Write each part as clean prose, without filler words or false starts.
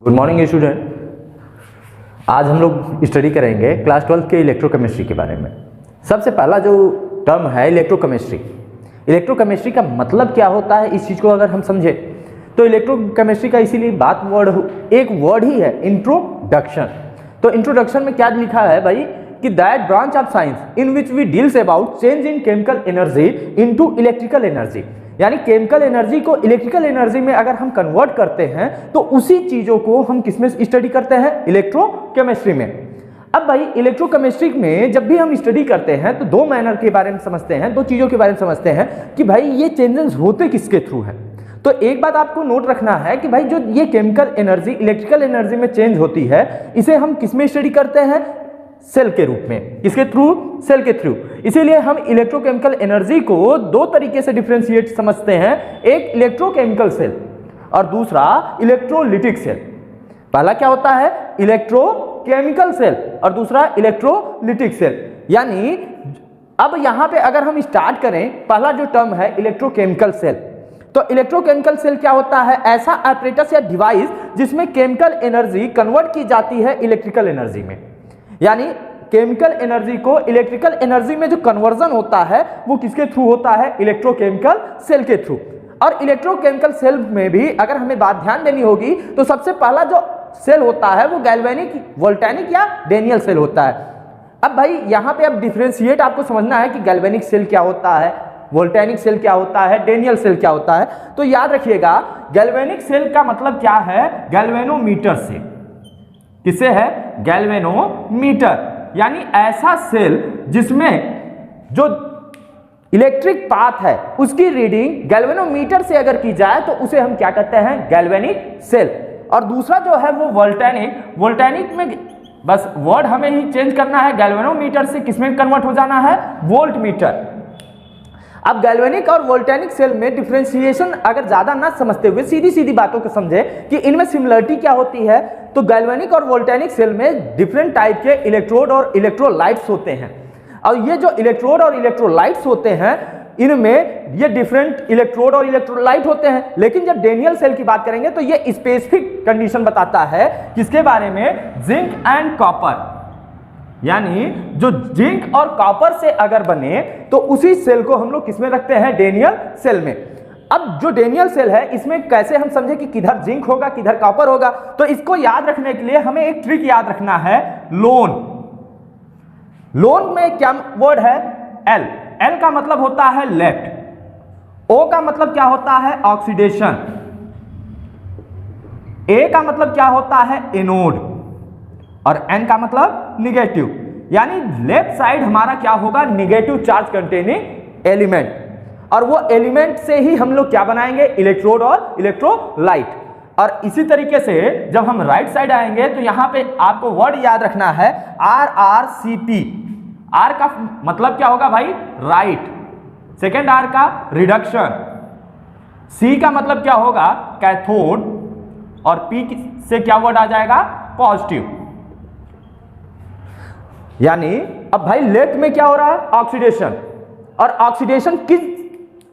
Good morning student. आज हम लोग स्टडी करेंगे क्लास 12 के इलेक्ट्रोकेमिस्ट्री के बारे में। सबसे पहला जो टर्म है इलेक्ट्रोकेमिस्ट्री। इलेक्ट्रोकेमिस्ट्री का मतलब क्या होता है, इस चीज़ को अगर हम समझे तो इलेक्ट्रोकेमिस्ट्री का इसीलिए एक वर्ड ही है, इंट्रोडक्शन। तो इंट्रोडक्शन में क्या लिखा है भाई कि that branch of science in which we deals about change in chemical energy into electrical energy, यानी केमिकल एनर्जी को इलेक्ट्रिकल एनर्जी में अगर हम कन्वर्ट करते हैं तो उसी चीजों को हम किसमें स्टडी करते हैं, इलेक्ट्रोकेमिस्ट्री में। अब भाई इलेक्ट्रोकेमिस्ट्री में जब भी हम स्टडी करते हैं तो दो मैनर के बारे में समझते हैं, दो चीजों के बारे में समझते हैं कि भाई ये चेंजेस होते किसके थ्रू है। तो एक बात आपको नोट रखना है कि भाई जो ये केमिकल एनर्जी इलेक्ट्रिकल एनर्जी में चेंज होती है, इसे हम किसमें स्टडी करते हैं, सेल के रूप में। किसके थ्रू, सेल के थ्रू। इसीलिए हम इलेक्ट्रोकेमिकल एनर्जी को दो तरीके से डिफरेंशिएट समझते हैं, एक इलेक्ट्रोकेमिकल सेल और दूसरा इलेक्ट्रोलिटिक सेल। पहला क्या होता है, इलेक्ट्रोकेमिकल सेल और दूसरा इलेक्ट्रोलिटिक सेल। यानी अब यहां पे अगर हम स्टार्ट करें, पहला जो टर्म है इलेक्ट्रोकेमिकल सेल, तो इलेक्ट्रोकेमिकल सेल क्या होता है, ऐसा apparatus या डिवाइस जिसमें केमिकल एनर्जी कन्वर्ट की जाती है इलेक्ट्रिकल एनर्जी में। यानी केमिकल एनर्जी को इलेक्ट्रिकल एनर्जी में जो कन्वर्जन होता है वो किसके थ्रू होता है, इलेक्ट्रोकेमिकल सेल के थ्रू। और इलेक्ट्रोकेमिकल सेल में भी अगर हमें बात ध्यान देनी होगी तो सबसे पहला जो सेल होता है वो गैल्वेनिक, वोल्टेनिक या डेनियल सेल होता है। अब भाई यहां पे अब डिफरेंशिएट आपको समझना है कि गैल्वेनिक सेल क्या होता है, वोल्टेनिक सेल क्या होता है, डेनियल सेल क्या होता है। तो याद रखिएगा गैल्वेनिक सेल का मतलब क्या है, गैल्वेनोमीटर से। किससे है, गैल्वेनोमीटर, यानी ऐसा सेल जिसमें जो इलेक्ट्रिक पाथ है उसकी रीडिंग गैल्वेनोमीटर से अगर की जाए तो उसे हम क्या कहते हैं, गैल्वेनिक सेल। और दूसरा जो है वो वोल्टेनिक। वोल्टेनिक में बस वर्ड हमें ही चेंज करना है, गैल्वेनोमीटर से किसमें कन्वर्ट हो जाना है, वोल्ट मीटर। अब गैल्वेनिक और वोल्टेनिक सेल में डिफरेंशिएशन अगर ज्यादा ना समझते हुए सीधी सीधी बातों को समझे कि इनमें सिमिलरिटी क्या होती है, तो गैल्वेनिक और वोल्टेनिक सेल में डिफरेंट टाइप के इलेक्ट्रोड और इलेक्ट्रोलाइट्स होते हैं। और ये जो इलेक्ट्रोड और इलेक्ट्रोलाइट्स होते हैं इनमें ये डिफरेंट इलेक्ट्रोड और इलेक्ट्रोलाइट होते हैं। लेकिन जब डेनियल सेल की बात करेंगे तो ये स्पेसिफिक कंडीशन बताता है किसके बारे में, जिंक एंड कॉपर। यानी जो जिंक और कॉपर से अगर बने तो उसी सेल को हम लोग किसमें रखते हैं, डेनियल सेल में। अब जो डेनियल सेल है इसमें कैसे हम समझे कि किधर जिंक होगा किधर कॉपर होगा, तो इसको याद रखने के लिए हमें एक ट्रिक याद रखना है, लोन। लोन में क्या वर्ड है, एल। एल का मतलब होता है लेफ्ट, ओ का मतलब क्या होता है, ऑक्सीडेशन, ए का मतलब क्या होता है, एनोड, और एन का मतलब निगेटिव। यानी लेफ्ट साइड हमारा क्या होगा, निगेटिव चार्ज कंटेनिंग एलिमेंट। और वो एलिमेंट से ही हम लोग क्या बनाएंगे, इलेक्ट्रोड और इलेक्ट्रोलाइट। और इसी तरीके से जब हम राइट साइड आएंगे तो यहां पे आपको वर्ड याद रखना है, RRCP। आर का मतलब क्या होगा भाई, राइट। सेकेंड आर का रिडक्शन, सी का मतलब क्या होगा, कैथोड, और पी से क्या वर्ड आ जाएगा, पॉजिटिव। यानी अब भाई लेफ्ट में क्या हो रहा है, ऑक्सीडेशन। और ऑक्सीडेशन किस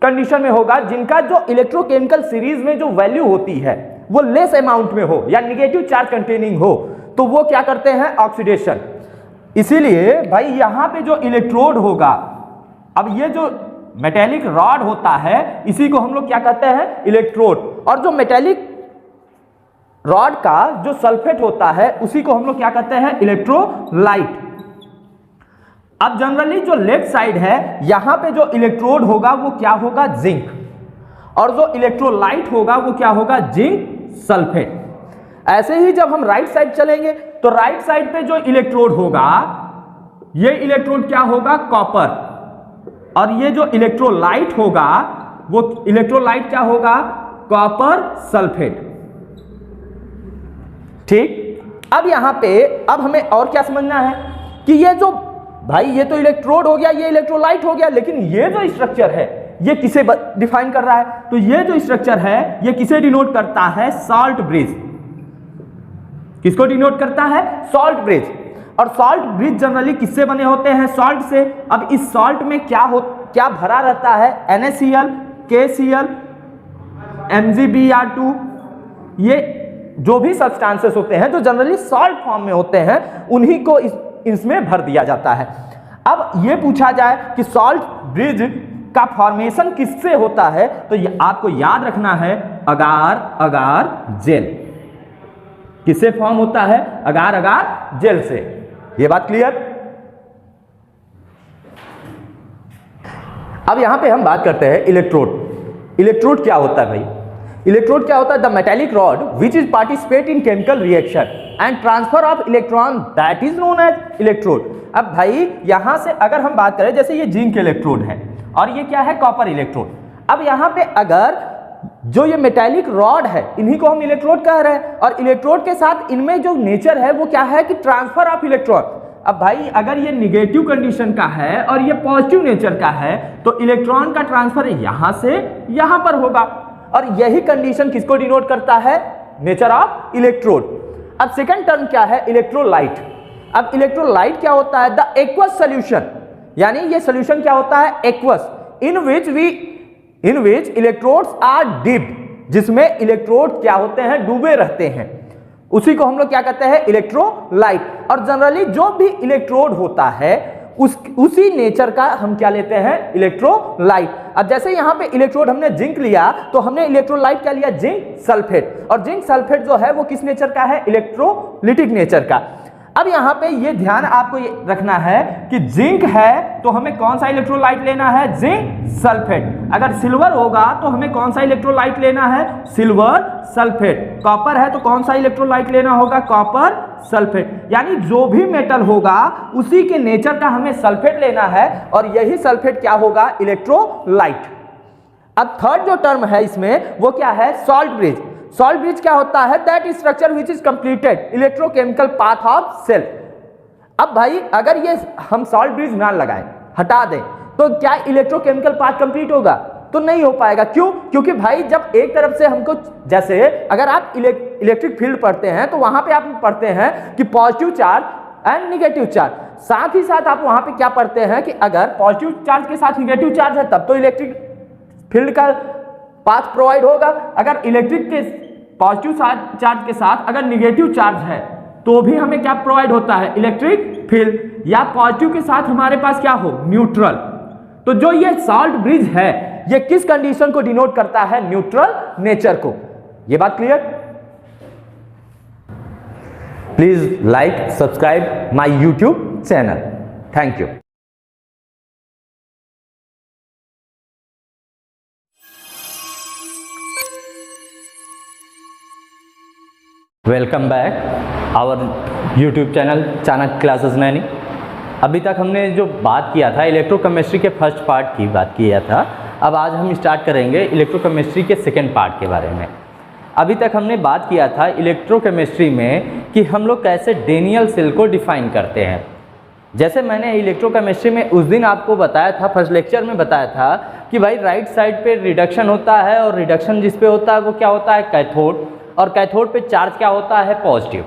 कंडीशन में होगा, जिनका जो इलेक्ट्रोकेमिकल सीरीज में जो वैल्यू होती है वो लेस अमाउंट में हो या निगेटिव चार्ज कंटेनिंग हो, तो वो क्या करते हैं, ऑक्सीडेशन। इसीलिए भाई यहां पे जो इलेक्ट्रोड होगा, अब ये जो मेटेलिक रॉड होता है इसी को हम लोग क्या कहते हैं, इलेक्ट्रोड। और जो मेटेलिक रॉड का जो सल्फेट होता है उसी को हम लोग क्या कहते हैं, इलेक्ट्रोलाइट। अब जनरली जो लेफ्ट साइड है यहां पे जो इलेक्ट्रोड होगा वो क्या होगा, जिंक, और जो इलेक्ट्रोलाइट होगा वो क्या होगा, जिंक सल्फेट। ऐसे ही जब हम राइट साइड चलेंगे तो राइट साइड पे जो इलेक्ट्रोड होगा ये इलेक्ट्रोड क्या होगा, कॉपर, और ये जो इलेक्ट्रोलाइट होगा वो इलेक्ट्रोलाइट क्या होगा, कॉपर सल्फेट। ठीक। अब यहां पे अब हमें और क्या समझना है कि ये जो भाई ये तो इलेक्ट्रोड हो गया, ये इलेक्ट्रोलाइट हो गया, लेकिन ये जो स्ट्रक्चर है ये किसे डिफाइन कर रहा है, तो ये जो स्ट्रक्चर है ये किसे डिनोट करता है, सॉल्ट ब्रिज। किसको डिनोट करता है, सॉल्ट ब्रिज। और सॉल्ट ब्रिज जनरली किससे बने होते हैं, सॉल्ट से। अब इस सॉल्ट में क्या भरा रहता है, NaCl, KCl, MgBr2, ये जो भी सब्सटेंसेस होते हैं जो जनरली सॉल्ट फॉर्म में होते हैं उन्हीं को इसमें भर दिया जाता है। अब ये पूछा जाए कि सॉल्ट ब्रिज का फॉर्मेशन किससे होता है, तो ये आपको याद रखना है अगार अगार जेल। किससे फॉर्म होता है? अगार अगार जेल से। ये बात क्लियर? अब यहां पे हम बात करते हैं इलेक्ट्रोड। इलेक्ट्रोड क्या होता है भाई? इलेक्ट्रोड क्या होता है? The metallic rod which is participate in chemical reaction and transfer of electron that is known as electrode. अब भाई यहां से अगर हम बात करें, जैसे ये जिंक इलेक्ट्रोड है और ये क्या है? Copper electrode. अब यहां पे अगर जो ये मेटेलिक रॉड है इन्हीं को हम इलेक्ट्रोड कह रहे हैं, और इलेक्ट्रोड के साथ इनमें जो नेचर है वो क्या है कि ट्रांसफर ऑफ इलेक्ट्रॉन। अब भाई अगर ये निगेटिव कंडीशन का है और ये पॉजिटिव नेचर का है तो इलेक्ट्रॉन का ट्रांसफर यहां से यहां पर होगा, और यही कंडीशन किसको डिनोट करता है? Nature of electrode. अब सेकंड टर्म क्या है? इलेक्ट्रोलाइट। अब इलेक्ट्रोलाइट क्या होता है? द एक्वस सॉल्यूशन, यानी ये सॉल्यूशन क्या होता है? Aqueous, in which electrodes are dipped, जिसमें इलेक्ट्रोड क्या होते हैं? डूबे रहते हैं, उसी को हम लोग क्या कहते हैं? इलेक्ट्रोलाइट। और जनरली जो भी इलेक्ट्रोड होता है उसी नेचर का हम क्या लेते हैं? इलेक्ट्रोलाइट। अब जैसे यहां पे इलेक्ट्रोड हमने जिंक लिया तो हमने इलेक्ट्रोलाइट क्या लिया? Zinc sulphate. और जिंक सल्फेट जो है वो किस नेचर का है? इलेक्ट्रोलिटिक नेचर का। अब यहां पे ये ध्यान आपको ये रखना है कि जिंक है तो हमें कौन सा इलेक्ट्रोलाइट लेना है? Zinc sulphate. अगर सिल्वर होगा तो हमें कौन सा इलेक्ट्रोलाइट लेना है? Silver sulphate. कॉपर है तो कौन सा इलेक्ट्रोलाइट लेना होगा? Copper sulphate. यानी जो भी मेटल होगा उसी के नेचर का हमें सल्फेट लेना है, और यही सल्फेट क्या होगा? इलेक्ट्रोलाइट। अब थर्ड जो टर्म है इसमें वो क्या है? Salt bridge. सॉल्ट ब्रिज क्या होता है? That structure which is completed electrochemical path of cell. अब भाई अगर ये हम सॉल्ट ब्रिज ना लगाएं, हटा दें, तो क्या इलेक्ट्रोकेमिकल पाथ कंप्लीट होगा? तो नहीं हो पाएगा। क्यों? क्योंकि भाई जब एक तरफ से हमको, जैसे अगर आप इलेक्ट्रिक फील्ड पढ़ते हैं तो वहां पे आप पढ़ते हैं कि positive charge and negative charge, साथ ही साथ आप वहां पे क्या पढ़ते हैं कि अगर पॉजिटिव चार्ज के साथ निगेटिव चार्ज है तब तो इलेक्ट्रिक फील्ड का पाथ प्रोवाइड होगा। अगर इलेक्ट्रिक के पॉजिटिव चार्ज के साथ अगर निगेटिव चार्ज है तो भी हमें क्या प्रोवाइड होता है? Electric field. या पॉजिटिव के साथ हमारे पास क्या हो? न्यूट्रल। तो जो ये सॉल्ट ब्रिज है ये किस कंडीशन को डिनोट करता है? न्यूट्रल नेचर को। ये बात clear? Please like subscribe my YouTube channel. Thank you. Welcome back our YouTube channel Chanakya classes Naini. अभी तक हमने जो बात किया था इलेक्ट्रोकेमिस्ट्री के फर्स्ट पार्ट की बात किया था, अब आज हम स्टार्ट करेंगे इलेक्ट्रोकेमिस्ट्री के सेकेंड पार्ट के बारे में। अभी तक हमने बात किया था इलेक्ट्रोकेमिस्ट्री में कि हम लोग कैसे डेनियल सेल को डिफाइन करते हैं। जैसे मैंने इलेक्ट्रोकेमिस्ट्री में उस दिन आपको बताया था, फर्स्ट लेक्चर में बताया था कि भाई राइट साइड पे रिडक्शन होता है, और रिडक्शन जिस पे होता है वो क्या होता है? कैथोड। और कैथोड पे चार्ज क्या होता है? पॉजिटिव।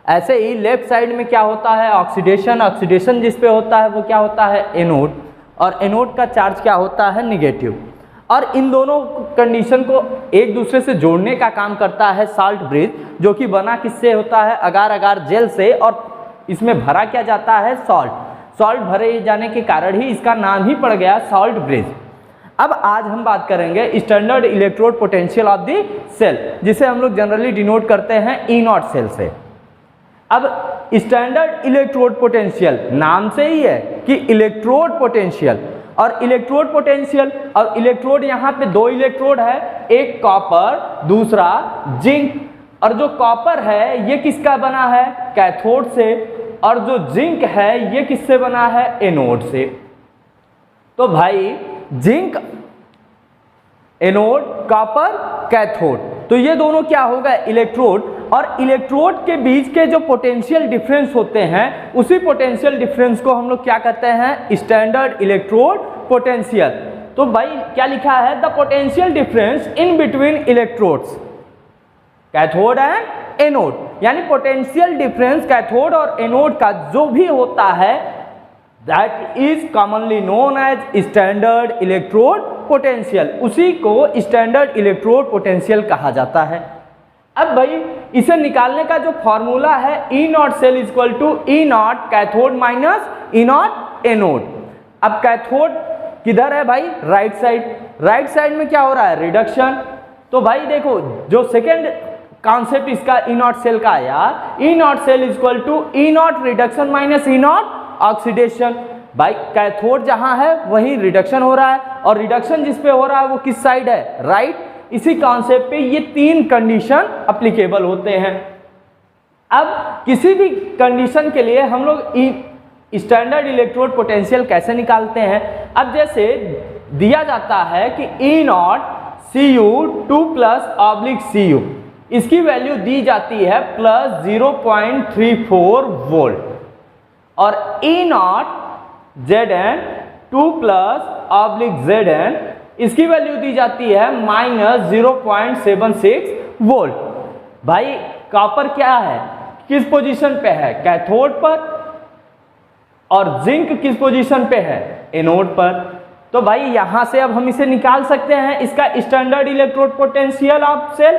ऐसे ही लेफ्ट साइड में क्या होता है? ऑक्सीडेशन। ऑक्सीडेशन जिस पे होता है वो क्या होता है? एनोड। और एनोड का चार्ज क्या होता है? निगेटिव। और इन दोनों कंडीशन को एक दूसरे से जोड़ने का काम करता है सॉल्ट ब्रिज, जो कि बना किससे होता है? अगार अगार जेल से, और इसमें भरा क्या जाता है? सॉल्ट। सॉल्ट भरे जाने के कारण ही इसका नाम ही पड़ गया सॉल्ट ब्रिज। अब आज हम बात करेंगे standard electrode potential of the cell, जिसे हम लोग जनरली डिनोट करते हैं E0 सेल से। अब स्टैंडर्ड इलेक्ट्रोड पोटेंशियल नाम से ही है कि इलेक्ट्रोड पोटेंशियल, और इलेक्ट्रोड पोटेंशियल और इलेक्ट्रोड, यहाँ पे दो इलेक्ट्रोड है, एक कॉपर दूसरा जिंक। और जो कॉपर है ये किसका बना है? कैथोड से। और जो जिंक है ये किससे बना है? एनोड से। तो भाई जिंक एनोड, कॉपर कैथोड, तो ये दोनों क्या होगा? इलेक्ट्रोड। और इलेक्ट्रोड के बीच के जो पोटेंशियल डिफरेंस होते हैं उसी पोटेंशियल डिफरेंस को हम लोग क्या कहते हैं? Standard electrode potential. तो भाई क्या लिखा है? The potential difference in between electrodes cathode and anode, यानी पोटेंशियल डिफरेंस कैथोड और एनोड का जो भी होता है that is commonly known as standard electrode potential. उसी को स्टैंडर्ड इलेक्ट्रोड पोटेंशियल कहा जाता है। अब भाई इसे निकालने का जो फॉर्मूला है E naught cell equal to E naught cathode minus E naught anode. अब कैथोड किधर है भाई, राइट साइड, राइट साइड में क्या हो रहा है, रिडक्शन। तो भाई देखो जो सेकेंड कॉन्सेप्ट इसका ई नॉट सेल का आया, E naught cell equal to E naught reduction minus E naught oxidation. भाई कैथोड जहां है वहीं रिडक्शन हो रहा है, और रिडक्शन जिस पे हो रहा है वो किस साइड है, राइट। इसी कॉन्सेप्ट पे ये तीन कंडीशन अप्लीकेबल होते हैं। अब किसी भी कंडीशन के लिए हम लोग स्टैंडर्ड इलेक्ट्रोड पोटेंशियल कैसे निकालते हैं। अब जैसे दिया जाता है कि E naught Cu2 plus oblique Cu, इसकी वैल्यू दी जाती है प्लस 0.34 वोल्ट, और E naught Zn2 plus oblique Zn, इसकी वैल्यू दी जाती है माइनस 0.76 वोल्ट। भाई कॉपर क्या है, किस पोजीशन पे है, कैथोड पर, और जिंक किस पोजीशन पे है, एनोड पर। तो भाई यहां से अब हम इसे निकाल सकते हैं, इसका standard electrode potential of cell.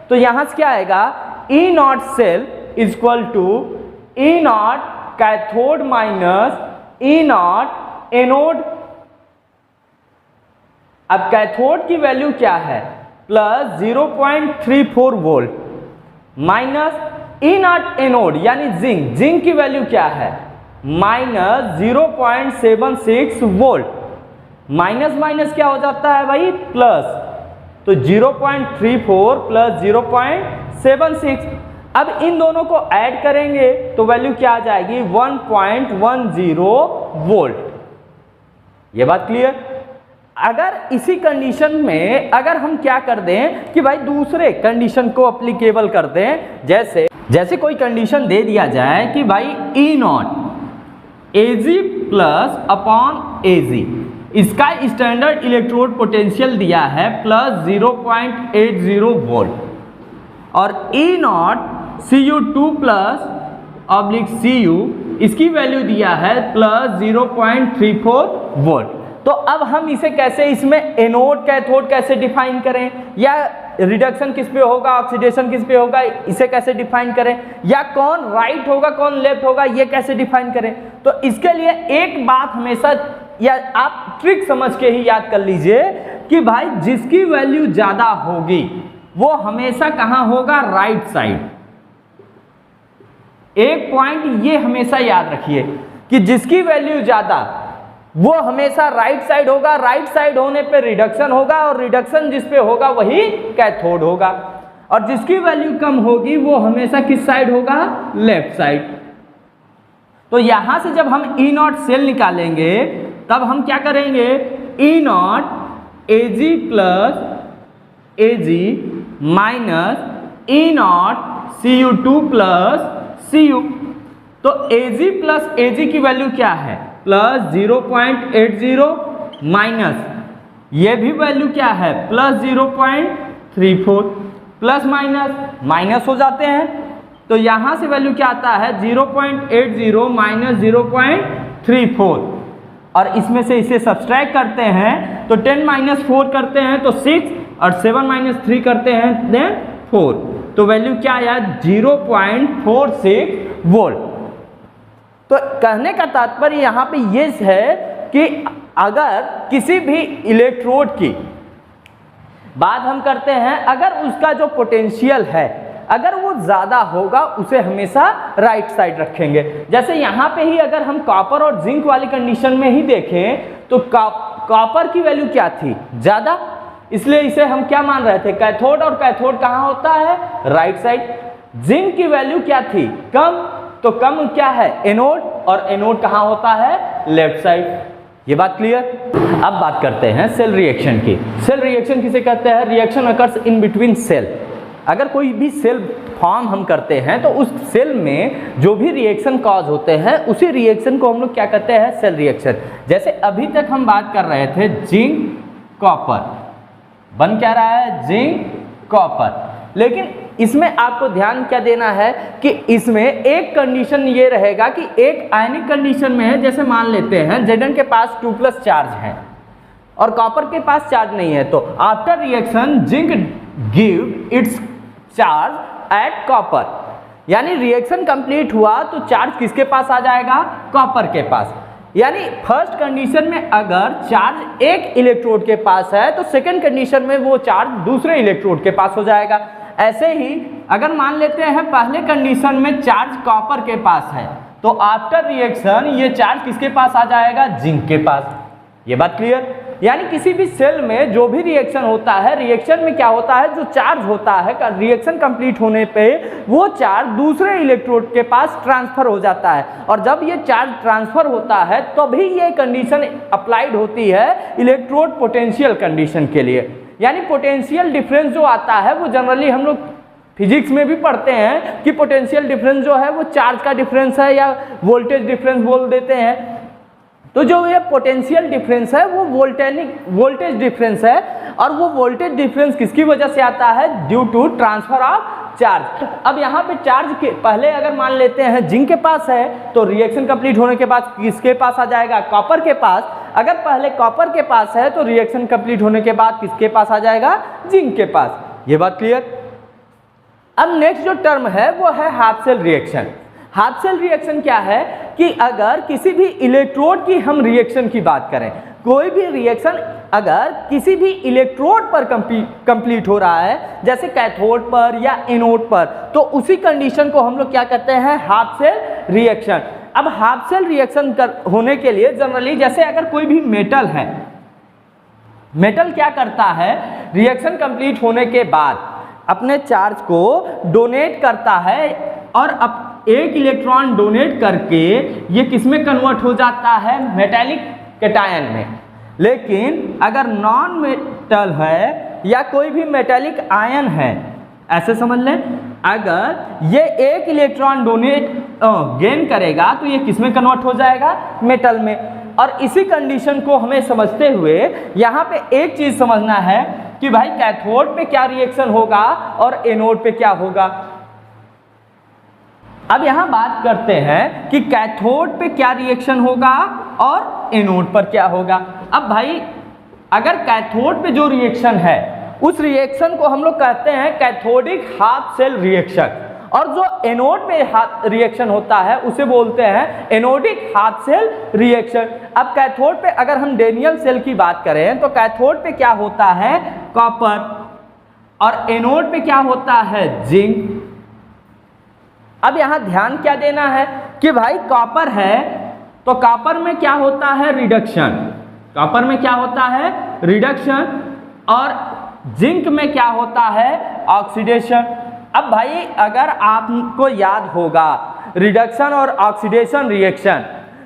तो यहां से क्या आएगा, E naught cell equal to E naught cathode minus E naught anode. अब कैथोड की वैल्यू क्या है, plus 0.34 volt, minus E naught anode यानी जिंक, जिंक की वैल्यू क्या है, माइनस 0.76 वोल्ट। माइनस माइनस क्या हो जाता है भाई, प्लस, तो 0.34 प्लस 0.76। अब इन दोनों को ऐड करेंगे तो वैल्यू क्या आ जाएगी, 1.10 वोल्ट। ये बात क्लियर। अगर इसी कंडीशन में अगर हम क्या कर दें कि भाई दूसरे कंडीशन को अप्लीकेबल कर दें, जैसे कोई कंडीशन दे दिया जाए कि भाई ई नॉट एजी प्लस अपॉन एजी, इसका स्टैंडर्ड इलेक्ट्रोड पोटेंशियल दिया है प्लस 0.80 वोल्ट, और E naught Cu2 plus oblique Cu, इसकी वैल्यू दिया है प्लस 0.34 वोल्ट। तो अब हम इसे कैसे, इसमें एनोड कैथोड कैसे डिफाइन करें, या रिडक्शन किस पे होगा, ऑक्सीडेशन किस पे होगा, इसे कैसे डिफाइन करें, या कौन राइट होगा कौन लेफ्ट होगा, ये कैसे डिफाइन करें। तो इसके लिए एक बात हमेशा, या आप ट्रिक समझ के ही याद कर लीजिए कि भाई जिसकी वैल्यू ज्यादा होगी वो हमेशा कहां होगा, राइट साइड। एक पॉइंट ये हमेशा याद रखिए कि जिसकी वैल्यू ज्यादा वो हमेशा राइट साइड होगा, राइट साइड होने पे रिडक्शन होगा, और रिडक्शन जिस पे होगा वही कैथोड होगा, और जिसकी वैल्यू कम होगी वो हमेशा किस साइड होगा, लेफ्ट साइड। तो यहां से जब हम ई नॉट सेल निकालेंगे तब हम क्या करेंगे, E naught AG plus AG minus E naught Cu2 plus Cu। तो Ag प्लस Ag की वैल्यू क्या है, प्लस 0.80 माइनस ये भी वैल्यू क्या है, प्लस 0.34, प्लस माइनस माइनस हो जाते हैं। तो यहां से वैल्यू क्या आता है, 0.80 माइनस 0.34, और इसमें से इसे सब्सट्रैक्ट करते हैं तो 10 माइनस 4 करते हैं तो 6, और 7 माइनस 3 करते हैं देन 4। तो वैल्यू क्या आया, 0.46 वोल्ट। तो कहने का तात्पर्य यहाँ पे ये है कि अगर किसी भी इलेक्ट्रोड की बात हम करते हैं, अगर उसका जो पोटेंशियल है अगर वो ज़्यादा होगा उसे हमेशा राइट साइड रखेंगे। जैसे यहाँ पे ही अगर हम कॉपर और जिंक वाली कंडीशन में ही देखें तो कॉपर की वैल्यू क्या थी, ज़्यादा, इसलिए इसे हम क्या मान रहे थे, कैथोड, और कैथोड कहाँ होता है, राइट साइड। जिंक की वैल्यू क्या थी, कम, तो कम क्या है, एनोड, और एनोड कहाँ होता है, लेफ्ट साइड। ये बात क्लियर। अब बात करते हैं सेल रिएक्शन की। सेल रिएक्शन किसे कहते हैं, reaction occurs in between cell. अगर कोई भी सेल फॉर्म हम करते हैं तो उस सेल में जो भी रिएक्शन कॉज होते हैं उसी रिएक्शन को हम लोग क्या कहते हैं, सेल रिएक्शन। जैसे अभी तक हम बात कर रहे थे जिंक कॉपर, बन क्या रहा है, जिंक कॉपर। लेकिन इसमें आपको ध्यान क्या देना है कि इसमें एक कंडीशन ये रहेगा कि एक आयनिक कंडीशन में है, जैसे मान लेते हैं Zn के पास 2+ चार्ज है और कॉपर के पास चार्ज नहीं है, तो after reaction zinc give its charge at copper. यानी रिएक्शन कंप्लीट हुआ तो चार्ज किसके पास आ जाएगा? कॉपर के पास। यानी फर्स्ट कंडीशन में अगर चार्ज एक इलेक्ट्रोड के पास है तो सेकंड कंडीशन में वो चार्ज दूसरे इलेक्ट्रोड के पास हो जाएगा। ऐसे ही अगर मान लेते हैं पहले कंडीशन में चार्ज कॉपर के पास है तो आफ्टर रिएक्शन ये चार्ज किसके पास आ जाएगा? जिंक के पास। ये बात क्लियर? यानी किसी भी सेल में जो भी रिएक्शन होता है, रिएक्शन में क्या होता है, जो चार्ज होता है रिएक्शन कंप्लीट होने पे वो चार्ज दूसरे इलेक्ट्रोड के पास ट्रांसफर हो जाता है, और जब ये चार्ज ट्रांसफर होता है तभी ये कंडीशन अप्लाइड होती है इलेक्ट्रोड पोटेंशियल कंडीशन के लिए। यानी पोटेंशियल डिफरेंस जो आता है वो जनरली हम लोग फिजिक्स में भी पढ़ते हैं कि पोटेंशियल डिफरेंस जो है वो चार्ज का डिफरेंस है या वोल्टेज डिफरेंस बोल देते हैं। तो जो ये पोटेंशियल डिफरेंस है वो वोल्टेज डिफरेंस है, और वो वोल्टेज डिफरेंस किसकी वजह से आता है? Due to transfer of charge. अब यहाँ पे चार्ज के पहले अगर मान लेते हैं जिंक के पास है तो रिएक्शन कंप्लीट होने के बाद किसके पास आ जाएगा? कॉपर के पास। अगर पहले कॉपर के पास है तो रिएक्शन कंप्लीट होने के बाद किसके पास आ जाएगा? जिंक के पास। ये बात क्लियर? अब नेक्स्ट जो टर्म है वो है half cell reaction. Half cell reaction क्या है कि अगर किसी भी इलेक्ट्रोड की हम रिएक्शन की बात करें, कोई भी रिएक्शन अगर किसी भी इलेक्ट्रोड पर कंप्लीट हो रहा है, जैसे कैथोड पर या एनोड पर, तो उसी कंडीशन को हम लोग क्या कहते हैं? Half cell reaction. अब हाफ सेल रिएक्शन होने के लिए जनरली जैसे अगर कोई भी मेटल है, मेटल क्या करता है? रिएक्शन कंप्लीट होने के बाद अपने चार्ज को डोनेट करता है, और अब एक इलेक्ट्रॉन डोनेट करके ये किसमें कन्वर्ट हो जाता है? मेटेलिक कैटायन में। लेकिन अगर नॉन मेटल है या कोई भी मेटेलिक आयन है, ऐसे समझ लें, अगर ये एक इलेक्ट्रॉन डोनेट गेन करेगा तो ये किसमें कन्वर्ट हो जाएगा? मेटल में। और इसी कंडीशन को हमें समझते हुए यहाँ पे एक चीज समझना है कि भाई कैथोड पे क्या रिएक्शन होगा और एनोड पे क्या होगा। अब यहाँ बात करते हैं कि कैथोड पे क्या रिएक्शन होगा और एनोड पर क्या होगा। अब भाई अगर कैथोड पे जो रिएक्शन है उस रिएक्शन को हम लोग कहते हैं कैथोडिक हाफ सेल रिएक्शन, और जो एनोड पे रिएक्शन होता है उसे बोलते हैं एनोडिक हाफ सेल रिएक्शन। अब कैथोड पे अगर हम डेनियल सेल की बात करें तो कैथोड पे क्या होता है? कॉपर, और एनोड पे क्या होता है? जिंक। अब यहाँ ध्यान क्या देना है कि भाई कॉपर है तो कॉपर में क्या होता है? रिडक्शन। कॉपर में क्या होता है? रिडक्शन। और जिंक में क्या होता है? ऑक्सीडेशन। अब भाई अगर आपको याद होगा रिडक्शन और ऑक्सीडेशन रिएक्शन,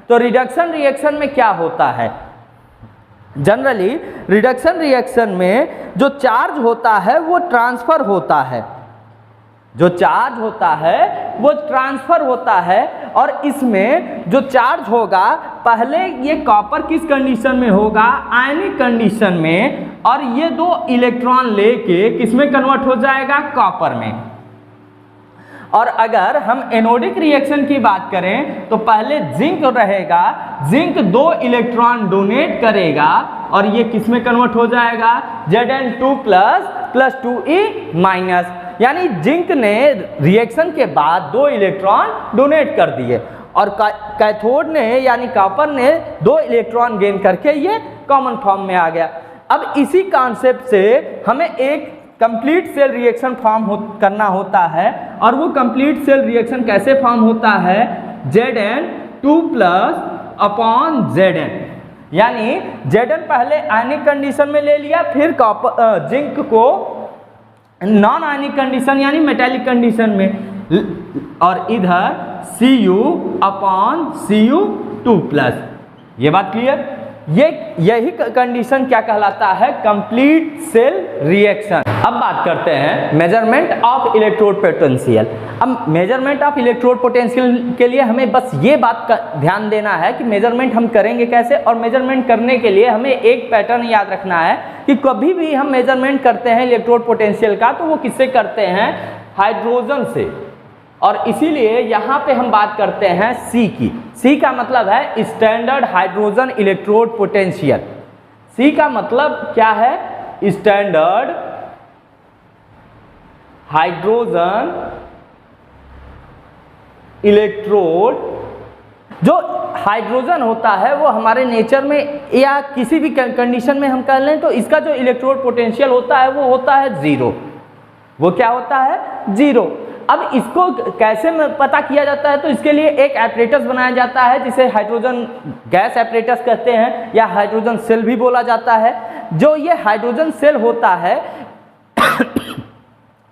तो रिडक्शन रिएक्शन में क्या होता है? जनरली रिडक्शन रिएक्शन में जो चार्ज होता है वो ट्रांसफर होता है, जो चार्ज होता है वो ट्रांसफर होता है, और इसमें जो चार्ज होगा पहले ये कॉपर किस कंडीशन में होगा? आयनिक कंडीशन में, और ये दो इलेक्ट्रॉन लेके किसमें कन्वर्ट हो जाएगा? कॉपर में। और अगर हम एनोडिक रिएक्शन की बात करें तो पहले जिंक रहेगा, जिंक दो इलेक्ट्रॉन डोनेट करेगा और ये किसमें कन्वर्ट हो जाएगा? Zn2 plus 2e-। यानी जिंक ने रिएक्शन के बाद दो इलेक्ट्रॉन डोनेट कर दिए, और कैथोड ने यानी कॉपर ने दो इलेक्ट्रॉन गेन करके ये कॉमन फॉर्म में आ गया। अब इसी कॉन्सेप्ट से हमें एक कंप्लीट सेल रिएक्शन फॉर्म करना होता है, और वो कंप्लीट सेल रिएक्शन कैसे फॉर्म होता है? Zn2 upon Zn। यानी Zn पहले आयनिक कंडीशन में ले लिया, फिर कॉपर जिंक को नॉन आयनिक कंडीशन यानी मेटेलिक कंडीशन में, और इधर Cu अपॉन Cu2+। ये बात क्लियर? यही कंडीशन क्या कहलाता है? Complete cell reaction. अब बात करते हैं मेजरमेंट ऑफ इलेक्ट्रोड पोटेंशियल। अब मेजरमेंट ऑफ इलेक्ट्रोड पोटेंशियल के लिए हमें बस ये बात का ध्यान देना है कि मेजरमेंट हम करेंगे कैसे, और मेजरमेंट करने के लिए हमें एक पैटर्न याद रखना है कि कभी भी हम मेजरमेंट करते हैं इलेक्ट्रोड पोटेंशियल का तो वो किससे करते हैं? हाइड्रोजन से। और इसीलिए यहाँ पे हम बात करते हैं सी की। सी का मतलब है स्टैंडर्ड हाइड्रोजन इलेक्ट्रोड पोटेंशियल। सी का मतलब क्या है? स्टैंडर्ड हाइड्रोजन इलेक्ट्रोड, जो हाइड्रोजन होता है वो हमारे नेचर में या किसी भी कंडीशन में हम कर लें तो इसका जो इलेक्ट्रोड पोटेंशियल होता है वो होता है जीरो। वो क्या होता है? जीरो। अब इसको कैसे पता किया जाता है? तो इसके लिए एक एपरेटस बनाया जाता है जिसे हाइड्रोजन गैस एपरेटस कहते हैं या हाइड्रोजन सेल भी बोला जाता है। जो ये हाइड्रोजन सेल होता है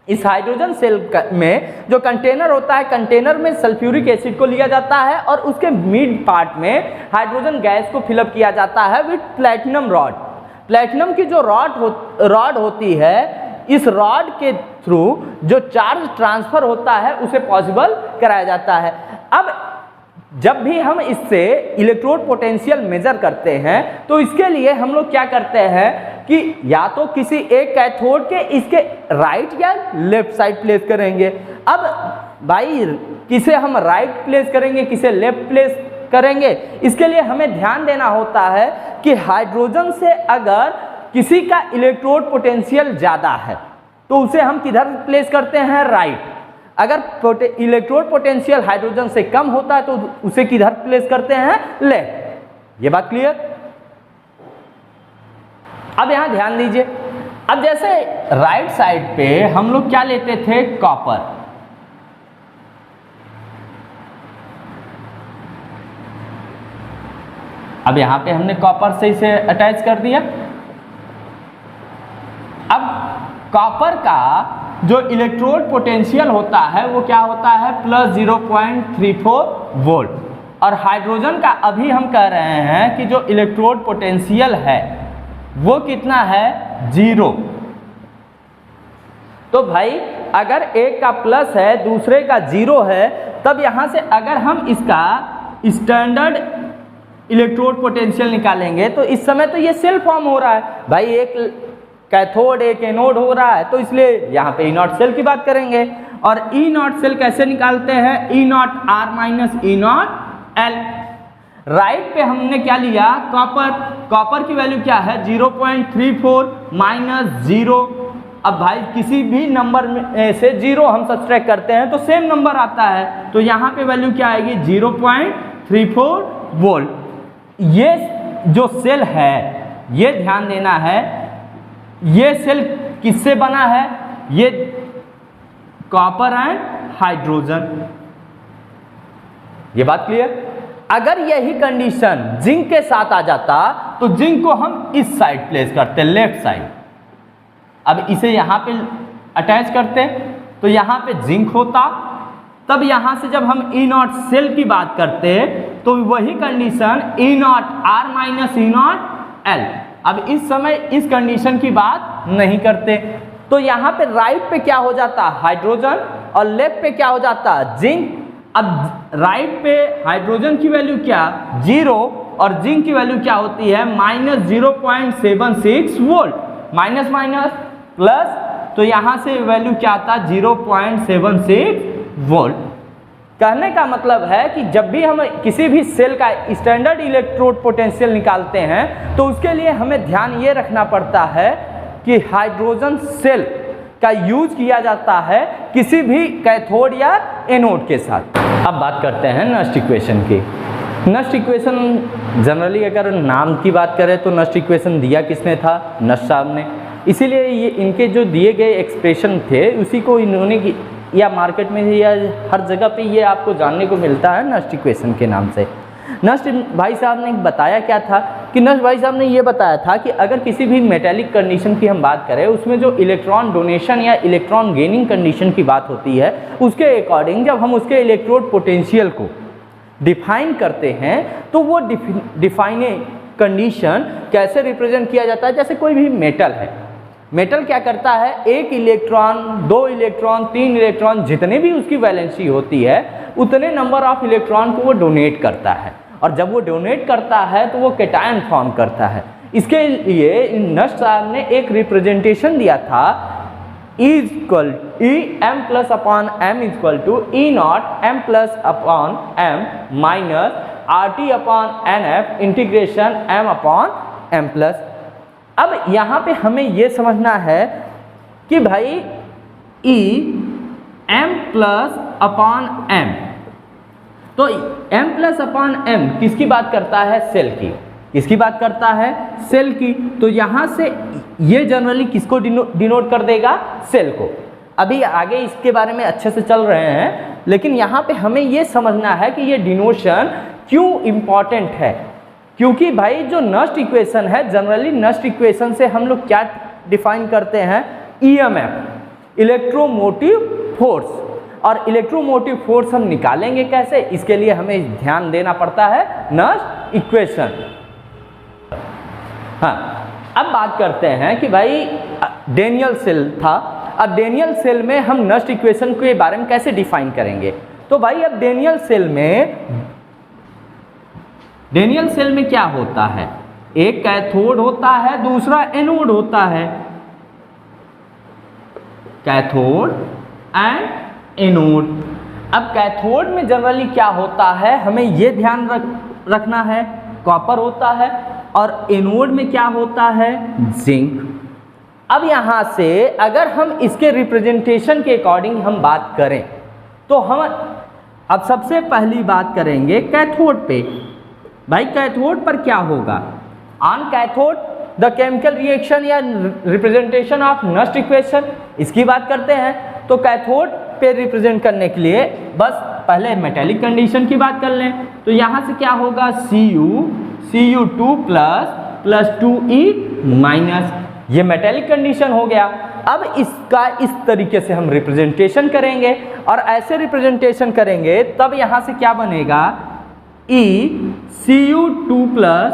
इस हाइड्रोजन सेल में जो कंटेनर होता है, कंटेनर में सल्फ्यूरिक एसिड को लिया जाता है और उसके मिड पार्ट में हाइड्रोजन गैस को फिलअप किया जाता है विद प्लैटिनम रॉड। प्लैटिनम की जो रॉड होती है, इस रॉड के थ्रू जो चार्ज ट्रांसफर होता है उसे पॉसिबल कराया जाता है। अब जब भी हम इससे इलेक्ट्रोड पोटेंशियल मेजर करते हैं तो इसके लिए हम लोग क्या करते हैं कि या तो किसी एक कैथोड के इसके राइट या लेफ्ट साइड प्लेस करेंगे। अब भाई किसे हम राइट प्लेस करेंगे, किसे लेफ्ट प्लेस करेंगे, इसके लिए हमें ध्यान देना होता है कि हाइड्रोजन से अगर किसी का इलेक्ट्रोड पोटेंशियल ज़्यादा है तो उसे हम किधर प्लेस करते हैं? राइट। अगर इलेक्ट्रोड पोटेंशियल हाइड्रोजन से कम होता है तो उसे किधर प्लेस करते हैं? लेफ्ट। ये बात क्लियर? अब यहां ध्यान दीजिए, अब जैसे राइट साइड पे हम लोग क्या लेते थे? कॉपर। अब यहां पे हमने कॉपर से इसे अटैच कर दिया। अब कॉपर का जो इलेक्ट्रोड पोटेंशियल होता है वो क्या होता है? Plus 0.34 volt. और हाइड्रोजन का अभी हम कह रहे हैं कि जो इलेक्ट्रोड पोटेंशियल है वो कितना है? जीरो। तो भाई अगर एक का प्लस है दूसरे का जीरो है, तब यहां से अगर हम इसका स्टैंडर्ड इलेक्ट्रोड पोटेंशियल निकालेंगे तो इस समय तो ये सेल फॉर्म हो रहा है भाई, एक कैथोड एक एनोड हो रहा है, तो इसलिए यहाँ पे ई नॉट सेल की बात करेंगे। और ई नॉट सेल कैसे निकालते हैं? E naught R minus E naught L. Right पे हमने क्या लिया? कॉपर। कॉपर की वैल्यू क्या है? 0.34 माइनस 0। अब भाई किसी भी नंबर में से 0 हम सब्ट्रैक्ट करते हैं तो सेम नंबर आता है, तो यहाँ पे वैल्यू क्या आएगी? 0.34 वोल्ट। ये जो सेल है ये ध्यान देना है, ये सेल किससे बना है? ये कॉपर एंड हाइड्रोजन। ये बात क्लियर? अगर यही कंडीशन जिंक के साथ आ जाता तो जिंक को हम इस साइड प्लेस करते, लेफ्ट साइड। अब इसे यहां पे अटैच करते तो यहां पे जिंक होता, तब यहां से जब हम ई नॉट सेल की बात करते तो वही condition E naught R minus E naught L. अब इस समय इस कंडीशन की बात नहीं करते, तो यहाँ पे राइट पे क्या हो जाता? हाइड्रोजन, और लेफ्ट पे क्या हो जाता? जिंक। अब राइट पे हाइड्रोजन की वैल्यू क्या? 0, और जिंक की वैल्यू क्या होती है? Minus 0.76 volt. Minus minus plus, तो यहाँ से वैल्यू क्या आता? 0.76 वोल्ट। कहने का मतलब है कि जब भी हम किसी भी सेल का स्टैंडर्ड इलेक्ट्रोड पोटेंशियल निकालते हैं तो उसके लिए हमें ध्यान ये रखना पड़ता है कि हाइड्रोजन सेल का यूज किया जाता है किसी भी कैथोड या एनोड के साथ। अब बात करते हैं नस्ट इक्वेशन की। नस्ट इक्वेशन जनरली अगर नाम की बात करें तो नस्ट इक्वेशन दिया किसने था? नस्ट साहब ने। इसीलिए ये इनके जो दिए गए एक्सप्रेशन थे उसी को इन्होंने, या मार्केट में या हर जगह पे ये आपको जानने को मिलता है नस्ट इक्वेशन के नाम से। नस्ट भाई साहब ने बताया क्या था कि नस्ट भाई साहब ने ये बताया था कि अगर किसी भी मेटेलिक कंडीशन की हम बात करें उसमें जो इलेक्ट्रॉन डोनेशन या इलेक्ट्रॉन गेनिंग कंडीशन की बात होती है उसके अकॉर्डिंग जब हम उसके इलेक्ट्रोड पोटेंशियल को डिफाइन करते हैं तो वो डिफाइन कंडीशन कैसे रिप्रेजेंट किया जाता है? जैसे कोई भी मेटल है, मेटल क्या करता है? एक इलेक्ट्रॉन, 2 इलेक्ट्रॉन, 3 इलेक्ट्रॉन, जितने भी उसकी वैलेंसी होती है उतने नंबर ऑफ इलेक्ट्रॉन को वो डोनेट करता है, और जब वो डोनेट करता है तो वो कैटायन फॉर्म करता है। इसके लिए नस्ट साहब ने एक रिप्रेजेंटेशन दिया था, em plus upon m equal to E naught m plus upon m minus RT upon NF integration m upon m plus. अब यहाँ पे हमें ये समझना है कि भाई E M plus upon M. तो m प्लस अपॉन एम किसकी बात करता है? सेल की। किसकी बात करता है? सेल की। तो यहां से ये जनरली किसको डिनोट कर देगा? सेल को। अभी आगे इसके बारे में अच्छे से चल रहे हैं, लेकिन यहाँ पे हमें ये समझना है कि ये डिनोशन क्यों इम्पॉर्टेंट है। क्योंकि भाई जो नस्ट इक्वेशन है, जनरली नस्ट इक्वेशन से हम लोग क्या डिफाइन करते हैं? EMF, electromotive force. और इलेक्ट्रोमोटिव फोर्स हम निकालेंगे कैसे? इसके लिए हमें ध्यान देना पड़ता है नस्ट इक्वेशन। हाँ, अब बात करते हैं कि भाई डेनियल सेल था। अब डेनियल सेल में हम नस्ट इक्वेशन के बारे में कैसे डिफाइन करेंगे? तो भाई अब डेनियल सेल में क्या होता है? एक कैथोड होता है, दूसरा एनोड होता है। Cathode and anode. अब कैथोड में जनरली क्या होता है, हमें यह ध्यान रखना है, कॉपर होता है। और एनोड में क्या होता है? जिंक। अब यहां से अगर हम इसके रिप्रेजेंटेशन के अकॉर्डिंग हम बात करें तो हम अब सबसे पहली बात करेंगे कैथोड पे। भाई कैथोड पर क्या होगा? On cathode the chemical reaction या रिप्रेजेंटेशन ऑफ नस्ट इक्वेशन, इसकी बात करते हैं। तो कैथोड पे रिप्रेजेंट करने के लिए बस पहले मेटेलिक कंडीशन की बात कर लें। तो यहां से क्या होगा? Cu2 plus 2E minus. ये मेटेलिक कंडीशन हो गया। अब इसका इस तरीके से हम रिप्रेजेंटेशन करेंगे, और ऐसे रिप्रेजेंटेशन करेंगे तब यहां से क्या बनेगा? Cu2 plus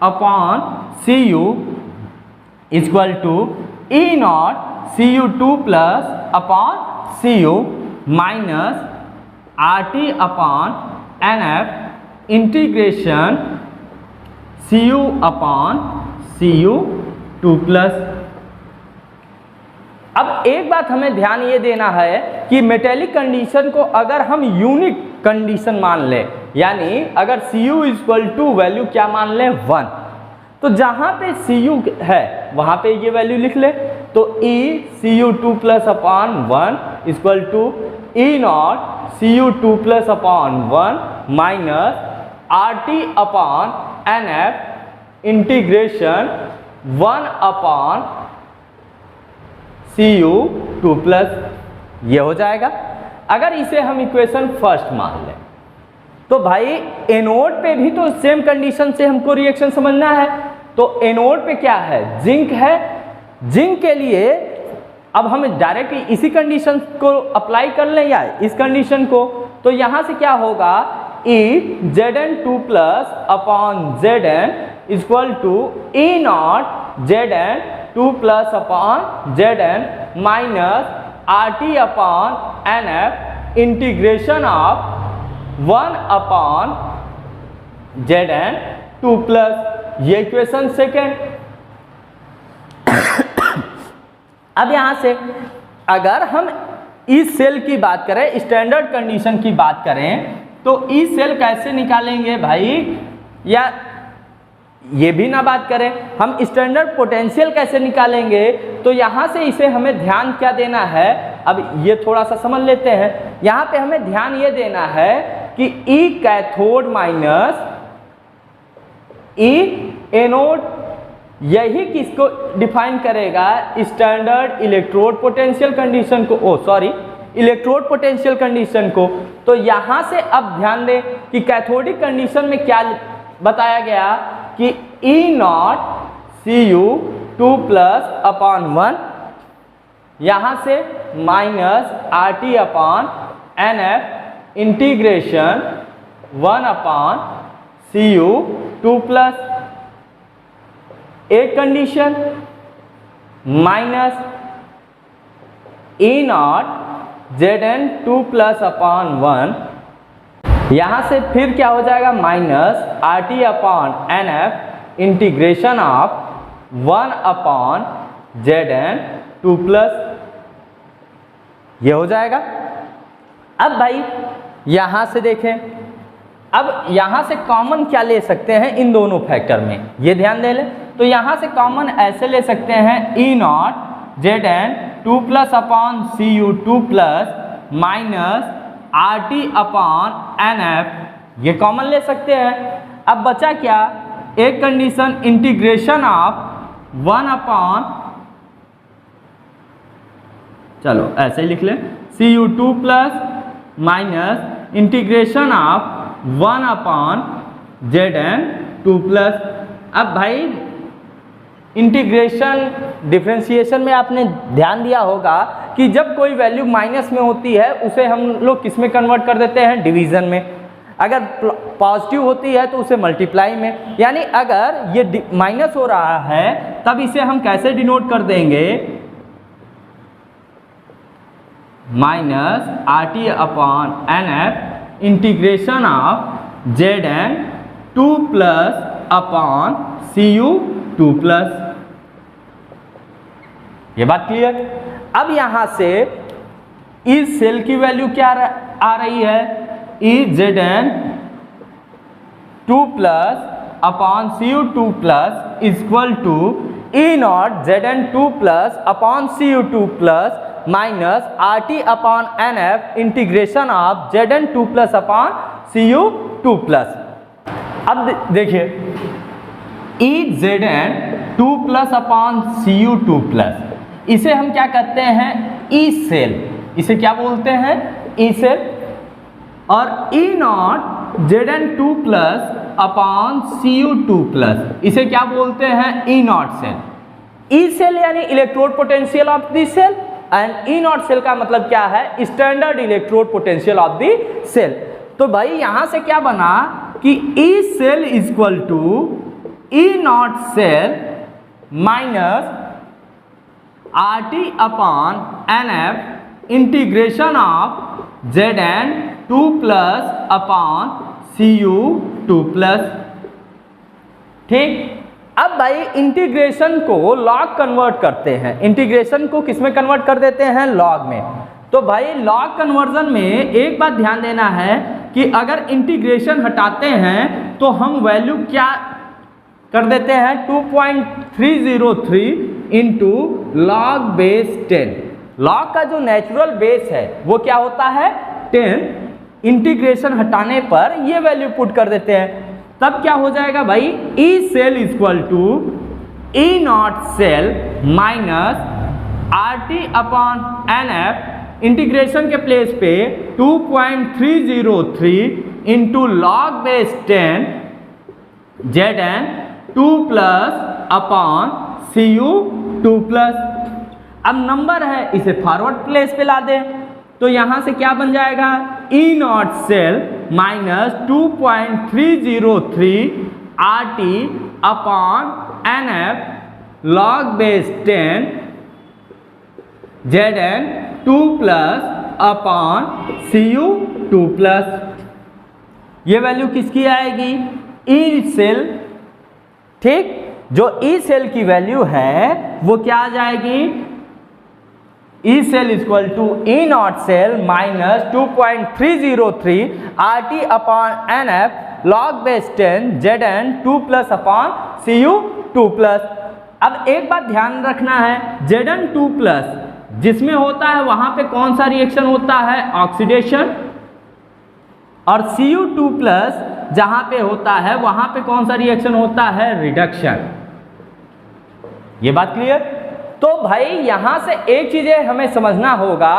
upon Cu equal to E नॉट Cu2 plus upon Cu minus RT upon NF integration Cu upon Cu2 plus. अब एक बात हमें ध्यान ये देना है कि मेटेलिक कंडीशन को अगर हम यूनिक कंडीशन मान लें, यानी अगर Cu इक्वल टू वैल्यू क्या मान लें? 1, तो जहां पे Cu है वहां पे ये वैल्यू लिख ले। तो E Cu2 plus upon 1 equal to E नॉट Cu2 plus upon 1 minus RT upon NF integration 1 upon Cu2 plus. ये हो जाएगा। अगर इसे हम इक्वेशन फर्स्ट मान लें तो भाई एनोड पे भी तो सेम कंडीशन से हमको रिएक्शन समझना है। तो एनोड पे क्या है? जिंक है। जिंक के लिए अब हम डायरेक्ट इसी कंडीशन को अप्लाई कर लें या इस कंडीशन को, तो यहां से क्या होगा? E Zn2 plus upon Zn equal to E not Zn2 plus upon Zn minus RT upon NF integration of 1 upon Zn2 plus. ये इक्वेशन सेकेंड। अब यहां से अगर हम इस सेल की बात करें, स्टैंडर्ड कंडीशन की बात करें, तो इस सेल कैसे निकालेंगे भाई? या ये भी ना बात करें, हम स्टैंडर्ड पोटेंशियल कैसे निकालेंगे? तो यहां से इसे हमें ध्यान क्या देना है? अब ये थोड़ा सा समझ लेते हैं। यहां पे हमें ध्यान ये देना है कि E cathode minus E anode, यही किसको डिफाइन करेगा? स्टैंडर्ड इलेक्ट्रोड पोटेंशियल कंडीशन को, इलेक्ट्रोड पोटेंशियल कंडीशन को। तो यहां से अब ध्यान दें कि कैथोडिक कंडीशन में क्या बताया गया कि E नॉट Cu2 प्लस अपॉन 1, यहां से minus RT upon NF integration 1 upon Cu2 plus. एक condition minus E not Zn2 plus upon 1, यहां से फिर क्या हो जाएगा? Minus RT upon NF integration of 1 upon Zn2 plus. ये हो जाएगा। अब भाई यहां से देखें, अब यहां से कॉमन क्या ले सकते हैं इन दोनों फैक्टर में? ये ध्यान दे लें। तो यहां से कॉमन ऐसे ले सकते हैं E not Zn 2 plus upon Cu2 plus minus RT upon NF, ये कॉमन ले सकते हैं। अब बचा क्या, एक कंडीशन इंटीग्रेशन ऑफ 1 अपॉन, चलो ऐसे ही लिख लें, Cu2 plus minus integration of 1 upon Zn2 plus. अब भाई इंटीग्रेशन डिफरेंशिएशन में आपने ध्यान दिया होगा कि जब कोई वैल्यू माइनस में होती है उसे हम लोग किस में कन्वर्ट कर देते हैं, डिवीजन में। अगर पॉजिटिव होती है तो उसे मल्टीप्लाई में। यानी अगर ये माइनस हो रहा है तब इसे हम कैसे डिनोट कर देंगे, minus RT upon NF integration of Zn2 plus upon Cu2 plus. ये बात क्लियर। अब यहां से इस सेल की वैल्यू क्या आ रही है, Zn2 plus upon Cu2 plus equal to E0 Zn2 plus upon Cu2 plus minus RT upon NF integration of Zn2 plus upon Cu2 plus. अब देखिए Zn2 plus upon Cu2 plus, इसे हम क्या कहते हैं, ई सेल। इसे क्या बोलते हैं, ई सेल। और E0 Zn2 plus upon Cu2 plus, इसे क्या बोलते हैं, E0 सेल। ई सेल यानी electrode potential of the cell, and E0 cell का मतलब क्या है, standard electrode potential of the cell. तो भाई यहां से क्या बना कि E cell equal to E0 cell minus RT upon NF integration of Zn2 plus upon Cu2 plus. ठीक। अब भाई इंटीग्रेशन को लॉग कन्वर्ट करते हैं। इंटीग्रेशन को किस में कन्वर्ट कर देते हैं, लॉग में। तो भाई लॉग कन्वर्जन में एक बात ध्यान देना है कि अगर इंटीग्रेशन हटाते हैं तो हम वैल्यू क्या कर देते हैं, 2.303 इंटू लॉग बेस 10। लॉग का जो नेचुरल बेस है वो क्या होता है, 10। इंटीग्रेशन हटाने पर ये वैल्यू पुट कर देते हैं, तब क्या हो जाएगा भाई, E cell equal to E0 cell minus RT upon NF integration के प्लेस पे 2.303 into log base 10 Zn2 plus upon Cu2 plus. अब नंबर है, इसे फॉरवर्ड प्लेस पे ला दें तो यहां से क्या बन जाएगा, E0 cell minus 2.303 RT upon NF log base 10 Zn2 plus upon Cu2 plus. ये वैल्यू किसकी आएगी, ई सेल। ठीक, जो ई सेल की वैल्यू है वो क्या आ जाएगी, E cell equal to E0 cell minus 2.303 RT upon NF log base 10 Zn2 plus upon Cu2 plus. अब एक बात ध्यान रखना है, Zn2 प्लस जिसमें होता है वहां पे कौन सा रिएक्शन होता है, ऑक्सीडेशन। और Cu2 प्लस जहां पे होता है वहां पे कौन सा रिएक्शन होता है, रिडक्शन। ये बात क्लियर। तो भाई यहां से एक चीजें हमें समझना होगा।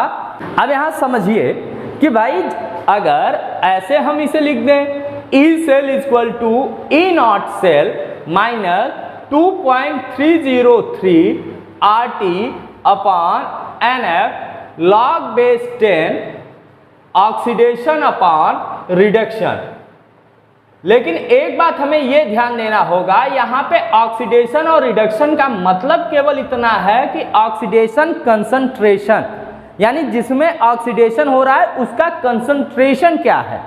अब यहां समझिए कि भाई अगर ऐसे हम इसे लिख दें, E cell equal to E0 cell minus 2.303 RT upon NF log base 10 oxidation upon reduction. लेकिन एक बात हमें यह ध्यान देना होगा, यहां पे ऑक्सीडेशन और रिडक्शन का मतलब केवल इतना है कि ऑक्सीडेशन कंसंट्रेशन, यानी जिसमें ऑक्सीडेशन हो रहा है उसका कंसंट्रेशन क्या है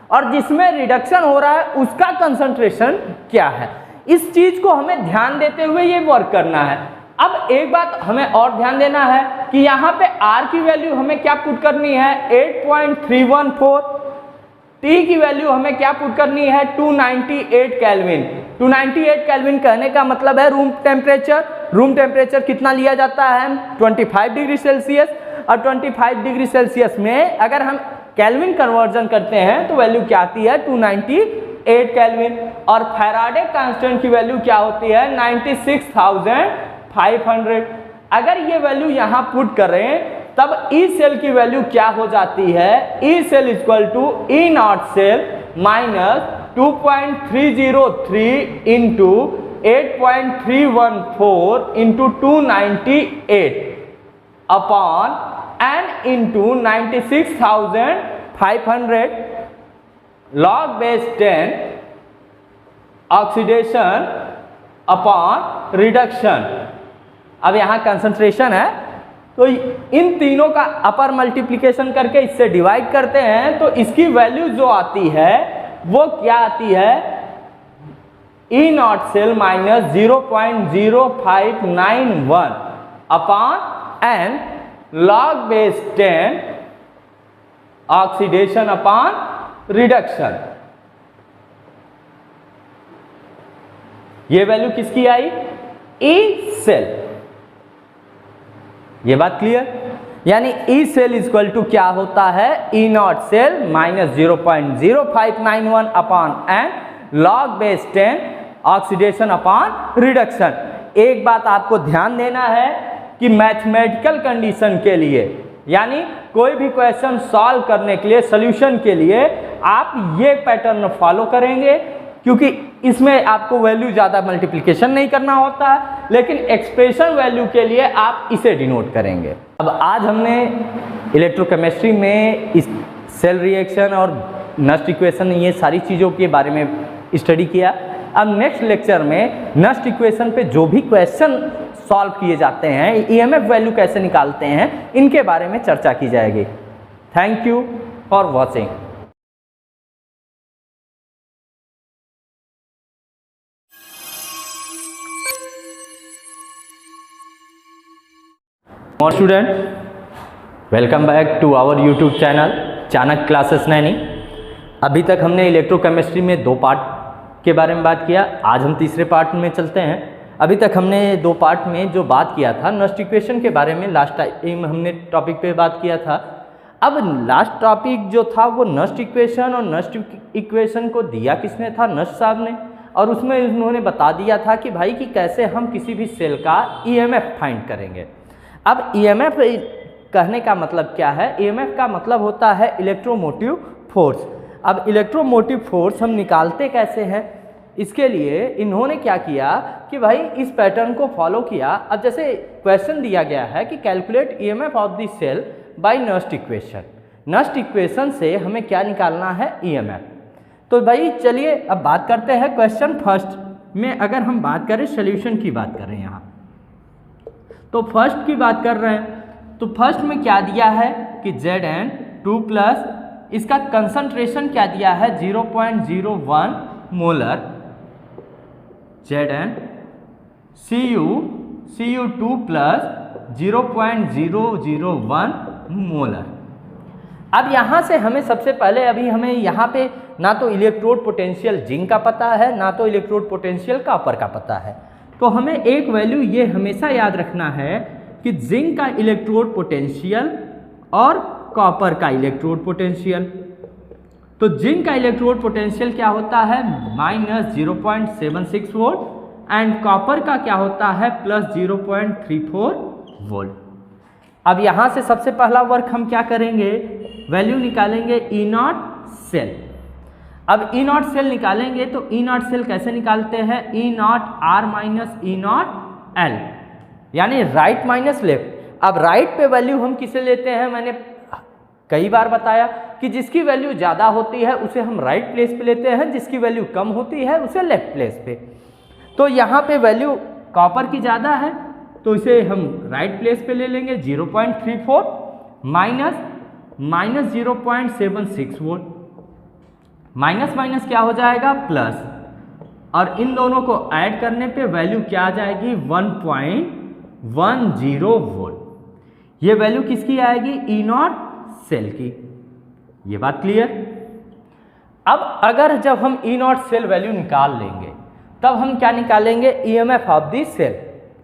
और जिसमें रिडक्शन हो रहा है उसका कंसंट्रेशन क्या है। इस चीज को हमें ध्यान देते हुए ये वर्क करना है। अब एक बात हमें और ध्यान देना है कि यहाँ पे R की वैल्यू हमें क्या पुट करनी है, 8.314। T की वैल्यू हमें क्या पुट करनी है, 298 केल्विन। 298 केल्विन कहने का मतलब है रूम टेम्परेचर। रूम टेम्परेचर कितना लिया जाता है? 25 डिग्री सेल्सियस। और 25 डिग्री सेल्सियस में अगर हम केल्विन कन्वर्जन करते हैं तो वैल्यू क्या आती है? 298 केल्विन। और फैराडे कांस्टेंट की वैल्यू क्या होती है? 96,500। अगर ये वैल्यू यहाँ पुट करें तब ई सेल की वैल्यू क्या हो जाती है? E cell equal to E naught cell minus 2.303 into 8.314 into 298 upon n into 96,500 log base 10 oxidation upon reduction. अब यहां कंसंट्रेशन है तो इन तीनों का अपर मल्टीप्लिकेशन करके इससे डिवाइड करते हैं तो इसकी वैल्यू जो आती है वो क्या आती है? E naught cell minus 0.0591 upon N log base 10 oxidation upon reduction. ये वैल्यू किसकी आई? E cell. ये बात क्लियर? यानी ई सेल इक्वल टू क्या होता है? E naught cell minus 0.0591 upon N log base 10 oxidation upon reduction. एक बात आपको ध्यान देना है कि मैथमेटिकल कंडीशन के लिए यानी कोई भी क्वेश्चन सॉल्व करने के लिए, सॉल्यूशन के लिए आप ये पैटर्न फॉलो करेंगे क्योंकि इसमें आपको वैल्यू ज़्यादा मल्टीप्लिकेशन नहीं करना होता है, लेकिन एक्सप्रेशन वैल्यू के लिए आप इसे डिनोट करेंगे। अब आज हमने इलेक्ट्रोकेमिस्ट्री में इस सेल रिएक्शन और नस्ट इक्वेशन ये सारी चीज़ों के बारे में स्टडी किया। अब नेक्स्ट लेक्चर में नस्ट इक्वेशन पे जो भी क्वेश्चन सॉल्व किए जाते हैं, ईएमएफ वैल्यू कैसे निकालते हैं, इनके बारे में चर्चा की जाएगी। Thank you for watching. और student, welcome back to our YouTube channel Chanakya classes Naini. अभी तक हमने इलेक्ट्रोकेमिस्ट्री में 2 पार्ट के बारे में बात किया। आज हम तीसरे पार्ट में चलते हैं। अभी तक हमने 2 पार्ट में जो बात किया था नस्ट इक्वेशन के बारे में, लास्ट टाइम हमने टॉपिक पे बात किया था। अब लास्ट टॉपिक जो था वो नस्ट इक्वेशन, और नस्ट इक्वेशन को दिया किसने था? नस्ट साहब ने। और उसमें उन्होंने बता दिया था कि भाई कि कैसे हम किसी भी सेल का ईएमएफ फाइंड करेंगे। अब ईएमएफ कहने का मतलब क्या है? ईएमएफ का मतलब होता है इलेक्ट्रोमोटिव फोर्स। अब इलेक्ट्रोमोटिव फोर्स हम निकालते कैसे हैं? इसके लिए इन्होंने क्या किया कि भाई इस पैटर्न को फॉलो किया। अब जैसे क्वेश्चन दिया गया है कि calculate EMF of the cell by Nernst equation. Nernst equation से हमें क्या निकालना है? ईएमएफ। तो भाई चलिए अब बात करते हैं क्वेश्चन फर्स्ट में। अगर हम बात करें सॉल्यूशन की बात करें यहाँ, तो फर्स्ट की बात कर रहे हैं तो फर्स्ट में क्या दिया है कि Zn2 प्लस इसका कंसंट्रेशन क्या दिया है? 0.01 molar Zn Cu2 plus 0.001 molar. अब यहाँ से हमें सबसे पहले अभी हमें यहाँ पे ना तो इलेक्ट्रोड पोटेंशियल जिंक का पता है, ना तो इलेक्ट्रोड पोटेंशियल कॉपर का पता है। तो हमें एक वैल्यू ये हमेशा याद रखना है कि जिंक का इलेक्ट्रोड पोटेंशियल और कॉपर का इलेक्ट्रोड पोटेंशियल। तो जिंक का इलेक्ट्रोड पोटेंशियल क्या होता है? माइनस 0.76 वोल्ट एंड कॉपर का क्या होता है? Plus 0.34 volt. अब यहाँ से सबसे पहला वर्क हम क्या करेंगे? वैल्यू निकालेंगे ई नॉट सेल। अब ई नॉट सेल निकालेंगे तो ई नॉट सेल कैसे निकालते हैं? E naught R minus E naught L, यानी राइट माइनस लेफ्ट। अब राइट पे वैल्यू हम किसे लेते हैं? मैंने कई बार बताया कि जिसकी वैल्यू ज़्यादा होती है उसे हम राइट प्लेस पे लेते हैं, जिसकी वैल्यू कम होती है उसे लेफ्ट प्लेस पे। तो यहाँ पे वैल्यू कॉपर की ज़्यादा है तो इसे हम राइट प्लेस पे ले लेंगे 0.34 माइनस 0.76 वोल्ट। माइनस माइनस क्या हो जाएगा? प्लस। और इन दोनों को ऐड करने पे वैल्यू क्या आ जाएगी? 1.10 वोल्ट। ये वैल्यू किसकी आएगी? ई नॉट सेल की। ये बात क्लियर? अब अगर जब हम ई नॉट सेल वैल्यू निकाल लेंगे तब हम क्या निकालेंगे, ईएमएफ ऑफ द सेल।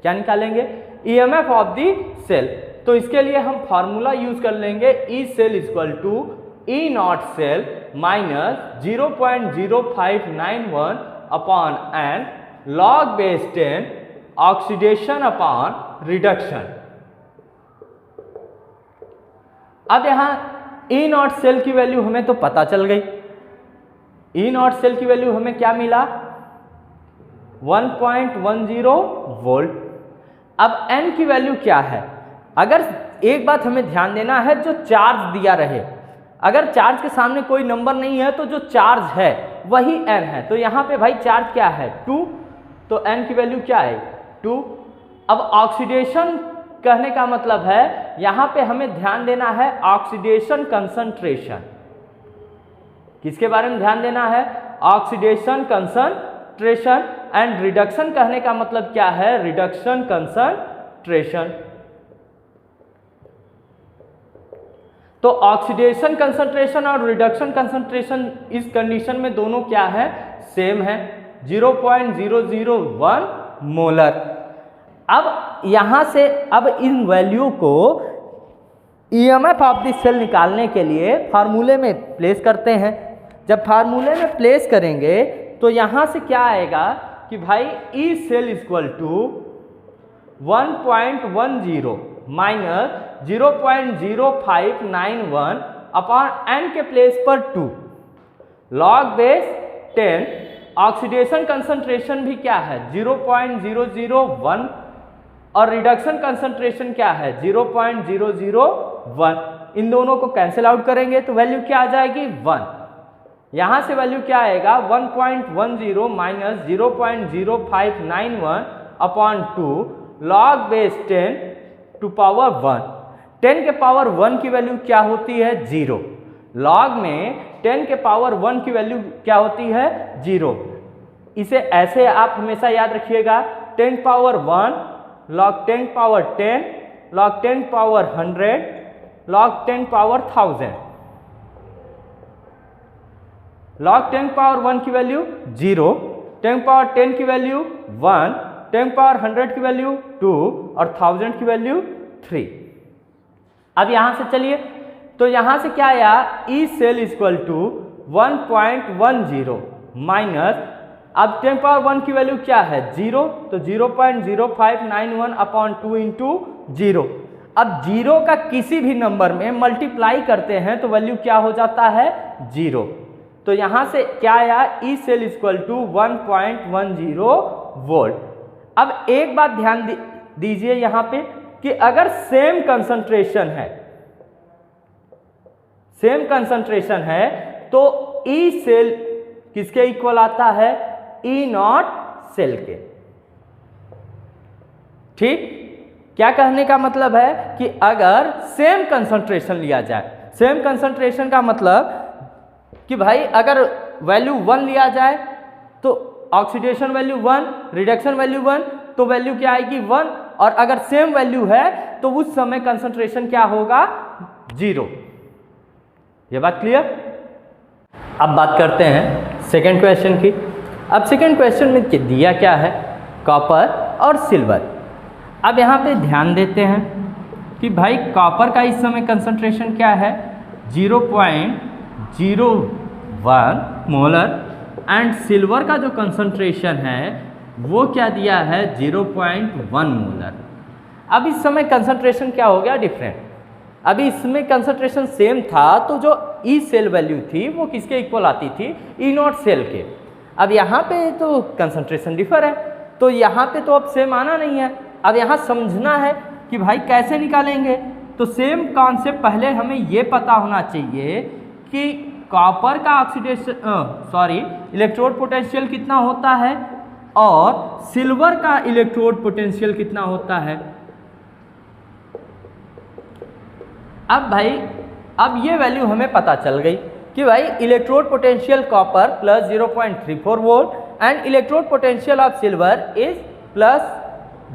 क्या निकालेंगे, ईएमएफ ऑफ द सेल। तो इसके लिए हम फार्मूला यूज कर लेंगे, E cell equal to E naught cell minus 0.0591 upon N log base 10 oxidation upon reduction. अब यहां ई नॉट सेल की वैल्यू हमें तो पता चल गई, ई नॉट सेल की वैल्यू हमें क्या मिला, 1.10 वोल्ट। अब n की वैल्यू क्या है, अगर एक बात हमें ध्यान देना है, जो चार्ज दिया रहे, अगर चार्ज के सामने कोई नंबर नहीं है तो जो चार्ज है वही n है। तो यहाँ पे भाई चार्ज क्या है 2, तो n की वैल्यू क्या है 2। अब ऑक्सीडेशन कहने का मतलब है, यहाँ पे हमें ध्यान देना है ऑक्सीडेशन कंसंट्रेशन। किसके बारे में ध्यान देना है, ऑक्सीडेशन कंसंट्रेशन। एंड रिडक्शन कहने का मतलब क्या है, रिडक्शन कंसंट्रेशन। तो ऑक्सीडेशन कंसंट्रेशन और रिडक्शन कंसंट्रेशन इस कंडीशन में दोनों क्या है, सेम है, 0.001 मोलर। अब यहां से अब इन वैल्यू को ईएमएफ ऑफ द सेल निकालने के लिए फार्मूले में प्लेस करते हैं। जब फार्मूले में प्लेस करेंगे तो यहां से क्या आएगा कि भाई E cell equal to 1.10 minus 0.0591 upon N के प्लेस पर 2 लॉग बेस 10। ऑक्सीडेशन कंसंट्रेशन भी क्या है 0.001 और रिडक्शन कंसंट्रेशन क्या है 0.001। इन दोनों को कैंसिल आउट करेंगे तो वैल्यू क्या आ जाएगी 1। यहां से वैल्यू क्या आएगा 1.10 minus 0.0591 upon 2 log base 10 to power 1। 10 के पावर 1 की वैल्यू क्या होती है 0। लॉग में 10 के पावर 1 की वैल्यू क्या होती है 0। इसे ऐसे आप हमेशा याद रखिएगा, 10 power 1 log 10 power 10 log 10 power 100 log 10 power 1000। Log 10 power 1 की वैल्यू 0, 10 पावर 10 की वैल्यू 1, 10 पावर 100 की वैल्यू 2 और 1000 की वैल्यू 3। अब यहां से चलिए, तो यहां से क्या आया, E cell equal to 1.10 minus, अब 10 पावर 1 की वैल्यू क्या है 0, तो 0.0591 अपॉन 2 इंटू 0। अब 0 का किसी भी नंबर में मल्टीप्लाई करते हैं तो वैल्यू क्या हो जाता है 0। तो यहां से क्या आया, E cell equal to 1.10 volt. अब एक बात ध्यान दीजिए यहां पे कि अगर सेम कंसंट्रेशन है तो ई सेल किसके इक्वल आता है, ई नॉट सेल के। ठीक, क्या कहने का मतलब है कि अगर सेम कंसंट्रेशन लिया जाए, सेम कंसंट्रेशन का मतलब कि भाई अगर वैल्यू 1 लिया जाए तो ऑक्सीडेशन वैल्यू 1, रिडक्शन वैल्यू 1, तो वैल्यू क्या आएगी 1। और अगर सेम वैल्यू है तो उस समय कंसंट्रेशन क्या होगा 0। ये बात क्लियर। अब बात करते हैं सेकंड क्वेश्चन की। अब सेकंड क्वेश्चन में दिया क्या है, कॉपर और सिल्वर। अब यहाँ पे ध्यान देते हैं कि भाई कॉपर का इस समय कंसंट्रेशन क्या है 0.01 मोलर एंड सिल्वर का जो कंसंट्रेशन है वो क्या दिया है 0.1 मोलर। अब इस समय कंसंट्रेशन क्या हो गया डिफरेंट। अभी इसमें कंसंट्रेशन सेम था तो जो ई सेल वैल्यू थी वो किसके इक्वल आती थी, ई नॉट सेल के। अब यहाँ पे तो कंसंट्रेशन डिफर है तो यहाँ पे तो अब सेम आना नहीं है। अब यहाँ समझना है कि भाई कैसे निकालेंगे। तो सेम कॉन्सेप्ट, पहले हमें ये पता होना चाहिए कि कॉपर का इलेक्ट्रोड पोटेंशियल कितना होता है और सिल्वर का इलेक्ट्रोड पोटेंशियल कितना होता है। अब भाई अब ये वैल्यू हमें पता चल गई कि भाई electrode potential copper plus 0.34 volt and electrode potential of silver is plus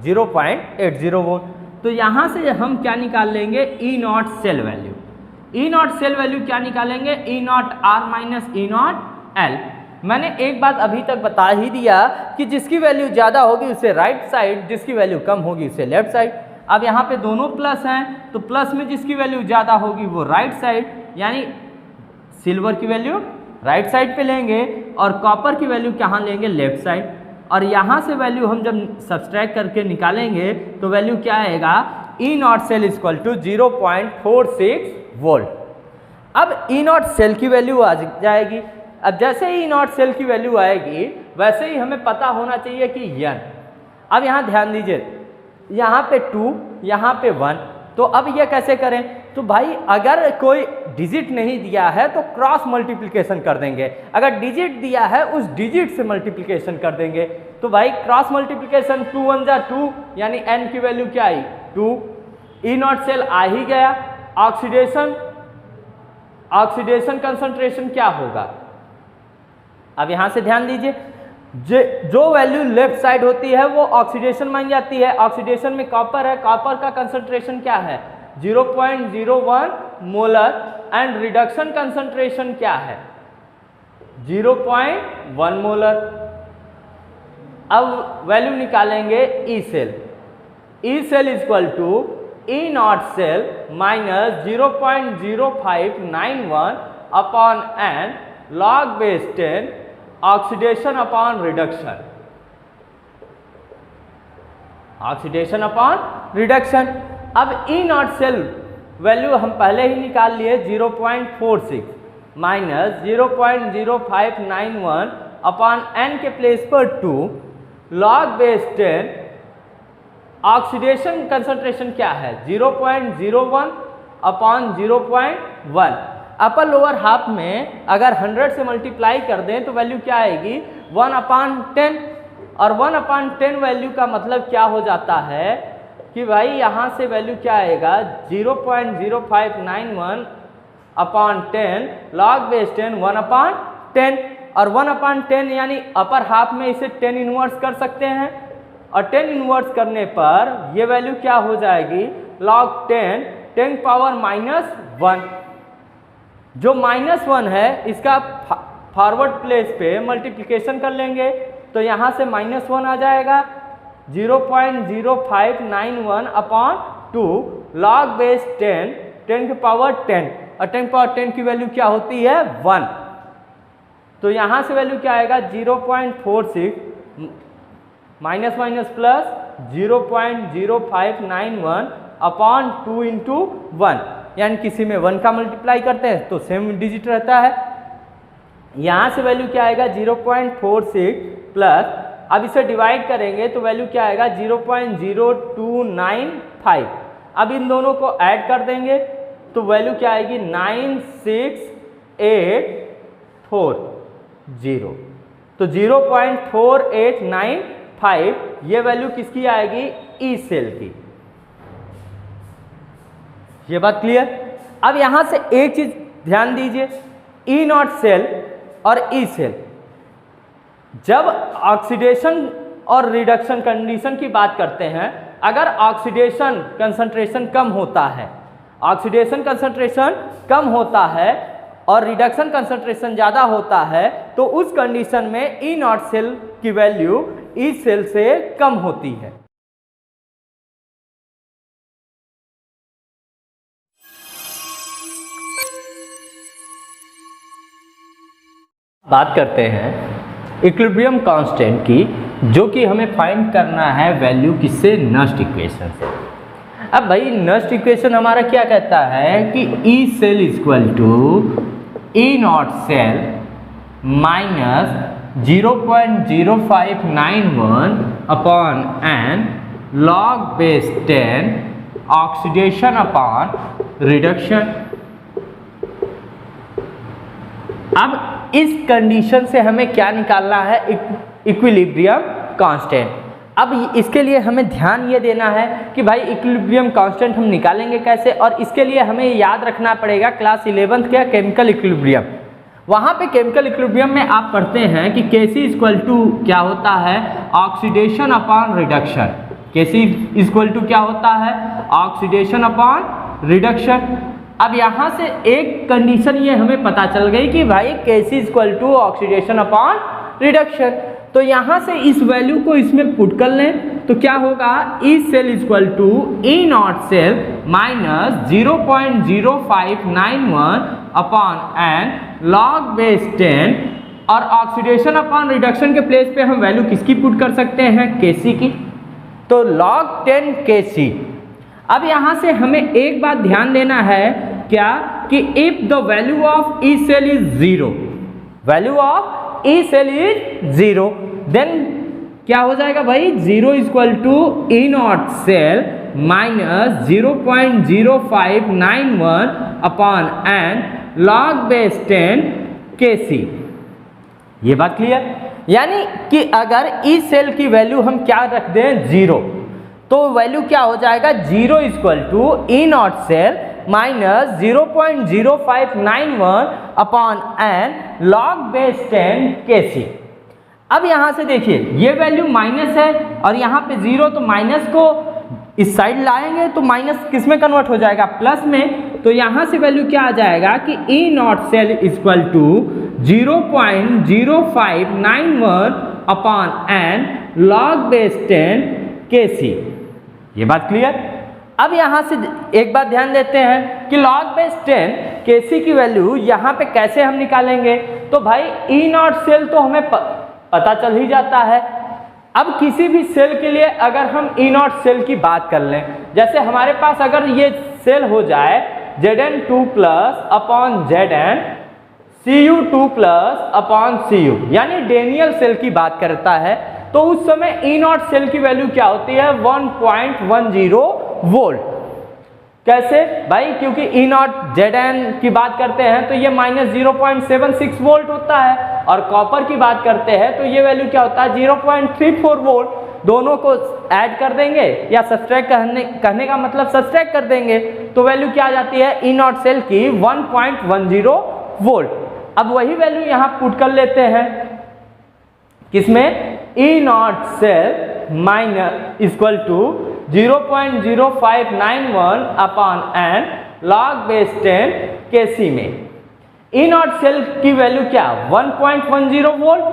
0.80 volt. तो यहाँ से हम क्या निकाल लेंगे, E naught cell value. E naught cell value क्या निकालेंगे, E naught R minus E naught L. मैंने एक बात अभी तक बता ही दिया कि जिसकी वैल्यू ज़्यादा होगी उसे राइट साइड, जिसकी वैल्यू कम होगी उसे लेफ्ट साइड। अब यहाँ पे दोनों प्लस हैं तो प्लस में जिसकी वैल्यू ज़्यादा होगी वो राइट साइड, यानी सिल्वर की वैल्यू राइट साइड पे लेंगे और कॉपर की वैल्यू कहाँ लेंगे, लेफ्ट साइड। और यहाँ से वैल्यू हम जब सब्सट्रैक्ट करके निकालेंगे तो वैल्यू क्या आएगा, E naught cell equal to 0.46 volt. अब ई नॉट सेल की वैल्यू आ जाएगी। अब जैसे ही ई नॉट सेल की वैल्यू आएगी वैसे ही हमें पता होना चाहिए कि यन। अब यहाँ ध्यान दीजिए, यहाँ पे 2, यहाँ पे 1, तो अब ये कैसे करें, तो भाई अगर कोई डिजिट नहीं दिया है तो क्रॉस मल्टीप्लिकेशन कर देंगे, अगर डिजिट दिया है उस डिजिट से मल्टीप्लिकेशन कर देंगे। तो भाई क्रॉस मल्टीप्लिकेशन 2 1 जा 2, यानी n की वैल्यू क्या आई 2, ई नॉट सेल आ ही गया। ऑक्सीडेशन कंसंट्रेशन क्या होगा, अब यहां से ध्यान दीजिए, जो वैल्यू लेफ्ट साइड होती है वो ऑक्सीडेशन मान जाती है। ऑक्सीडेशन में कॉपर है, कॉपर का कंसंट्रेशन क्या है 0.01 मोलर एंड रिडक्शन कंसंट्रेशन क्या है 0.1 मोलर। अब वैल्यू निकालेंगे E cell, E cell equal to E naught cell minus 0.0591 upon N log base 10 oxidation upon reduction, oxidation upon reduction. अब ई नॉट सेल वैल्यू हम पहले ही निकाल लिए 0.46 माइनस 0.0591 अपॉन एन के प्लेस पर 2 log base 10 ऑक्सीडेशन कंसंट्रेशन क्या है 0.01 upon 0.1। Upper lower half में अगर 100 से मल्टीप्लाई कर दें तो वैल्यू क्या आएगी 1/10, और 1/10 वैल्यू का मतलब क्या हो जाता है कि भाई यहाँ से वैल्यू क्या आएगा 0.0591 अपॉन 10 log base 10 1/10, और 1/10 यानी अपर हाफ में इसे 10 इनवर्स कर सकते हैं, और 10 इनवर्स करने पर ये वैल्यू क्या हो जाएगी log 10 पावर -1। जो -1 है इसका फॉरवर्ड प्लेस पे मल्टीप्लिकेशन कर लेंगे तो यहाँ से -1 आ जाएगा 0.0591 अपॉन 2 log base 10 की पावर 10, और 10 पावर 10 की वैल्यू क्या होती है 1। तो यहाँ से वैल्यू क्या आएगा 0.46 minus minus plus 0.0591 upon 2 into 1, यानी किसी में 1 का मल्टीप्लाई करते हैं तो सेम डिजिट रहता है। यहाँ से वैल्यू क्या आएगा 0.46 प्लस, अब इसे डिवाइड करेंगे तो वैल्यू क्या आएगा 0.0295। अब इन दोनों को ऐड कर देंगे तो वैल्यू क्या आएगी 96840। तो 0.4895 ये वैल्यू किसकी आएगी ई सेल की। ये बात क्लियर। अब यहां से एक चीज ध्यान दीजिए, ई नॉट सेल और ई सेल, जब ऑक्सीडेशन और रिडक्शन कंडीशन की बात करते हैं, अगर ऑक्सीडेशन कंसंट्रेशन कम होता है, ऑक्सीडेशन कंसंट्रेशन कम होता है और रिडक्शन कंसंट्रेशन ज़्यादा होता है, तो उस कंडीशन में ई नॉट सेल की वैल्यू ई सेल से कम होती है। बात करते हैं इक्विलिब्रियम कांस्टेंट की, जो कि हमें फाइंड करना है वैल्यू किससे, नस्ट इक्वेशन से। अब भाई नस्ट इक्वेशन हमारा क्या कहता है कि E cell equal to E naught cell minus 0.0591 upon N log base 10 oxidation upon reduction. अब इस कंडीशन से हमें क्या निकालना है, इक्विलिब्रियम कांस्टेंट। अब इसके लिए हमें ध्यान ये देना है कि भाई इक्विलिब्रियम कांस्टेंट हम निकालेंगे कैसे, और इसके लिए हमें याद रखना पड़ेगा क्लास 11th का केमिकल इक्विलिब्रियम। वहाँ पे केमिकल इक्विलिब्रियम में आप पढ़ते हैं कि Kc इक्वल टू क्या होता है, oxidation upon reduction. Kc equal to क्या होता है, ऑक्सीडेशन अपॉन रिडक्शन। अब यहाँ से एक कंडीशन ये हमें पता चल गई कि भाई Kc equal to oxidation upon reduction. तो यहाँ से इस वैल्यू को इसमें पुट कर लें तो क्या होगा, E cell equal to E naught cell minus 0.0591 upon N log base 10, और ऑक्सीडेशन अपॉन रिडक्शन के प्लेस पे हम वैल्यू किसकी पुट कर सकते हैं, Kc की, तो log 10 Kc। अब यहाँ से हमें एक बात ध्यान देना है क्या, कि if the value of E cell is 0, value of E cell is 0, then क्या हो जाएगा भाई, 0 equal to E naught cell minus 0.0591 upon N log base 10 Kc। ये बात क्लियर, यानी कि अगर ई सेल की वैल्यू हम क्या रख दें 0, तो वैल्यू क्या हो जाएगा, 0 equal to E naught cell minus 0.0591 upon N log base 10 Kc। अब यहां से देखिए ये वैल्यू माइनस है और यहाँ पे 0, तो माइनस को इस साइड लाएंगे तो माइनस किस में कन्वर्ट हो जाएगा, प्लस में। तो यहाँ से वैल्यू क्या आ जाएगा कि E naught cell equal to 0.0591 upon N log base 10 Kc। ये बात क्लियर। अब यहाँ से एक बात ध्यान देते हैं कि log बेस 10 Kc की वैल्यू यहाँ पे कैसे हम निकालेंगे, तो भाई ई नॉट सेल तो हमें पता चल ही जाता है। अब किसी भी सेल के लिए अगर हम ई नॉट सेल की बात कर लें, जैसे हमारे पास अगर ये सेल हो जाए Zn2 plus upon Zn, Cu2 plus upon Cu, यानी डेनियल सेल की बात करता है, तो उस समय ई नॉट सेल की वैल्यू क्या होती है, 1.10 वोल्ट। कैसे भाई, क्योंकि ई नॉट Zn की बात करते हैं तो ये माइनस 0.76 वोल्ट होता है, और कॉपर की बात करते हैं तो ये वैल्यू क्या होता है 0.34 वोल्ट। दोनों को ऐड कर देंगे या सब्सट्रैक्ट करने का मतलब सब्सट्रैक्ट कर देंगे, तो वैल्यू क्या आ जाती है ई नॉट सेल की 1.10 वोल्ट। अब वही वैल्यू यहाँ पुट कर लेते हैं किसमें, E naught cell minus equal to 0.0591 upon N log base 10 Kc में। ई नॉट सेल की वैल्यू क्या, 1.10 वोल्ट।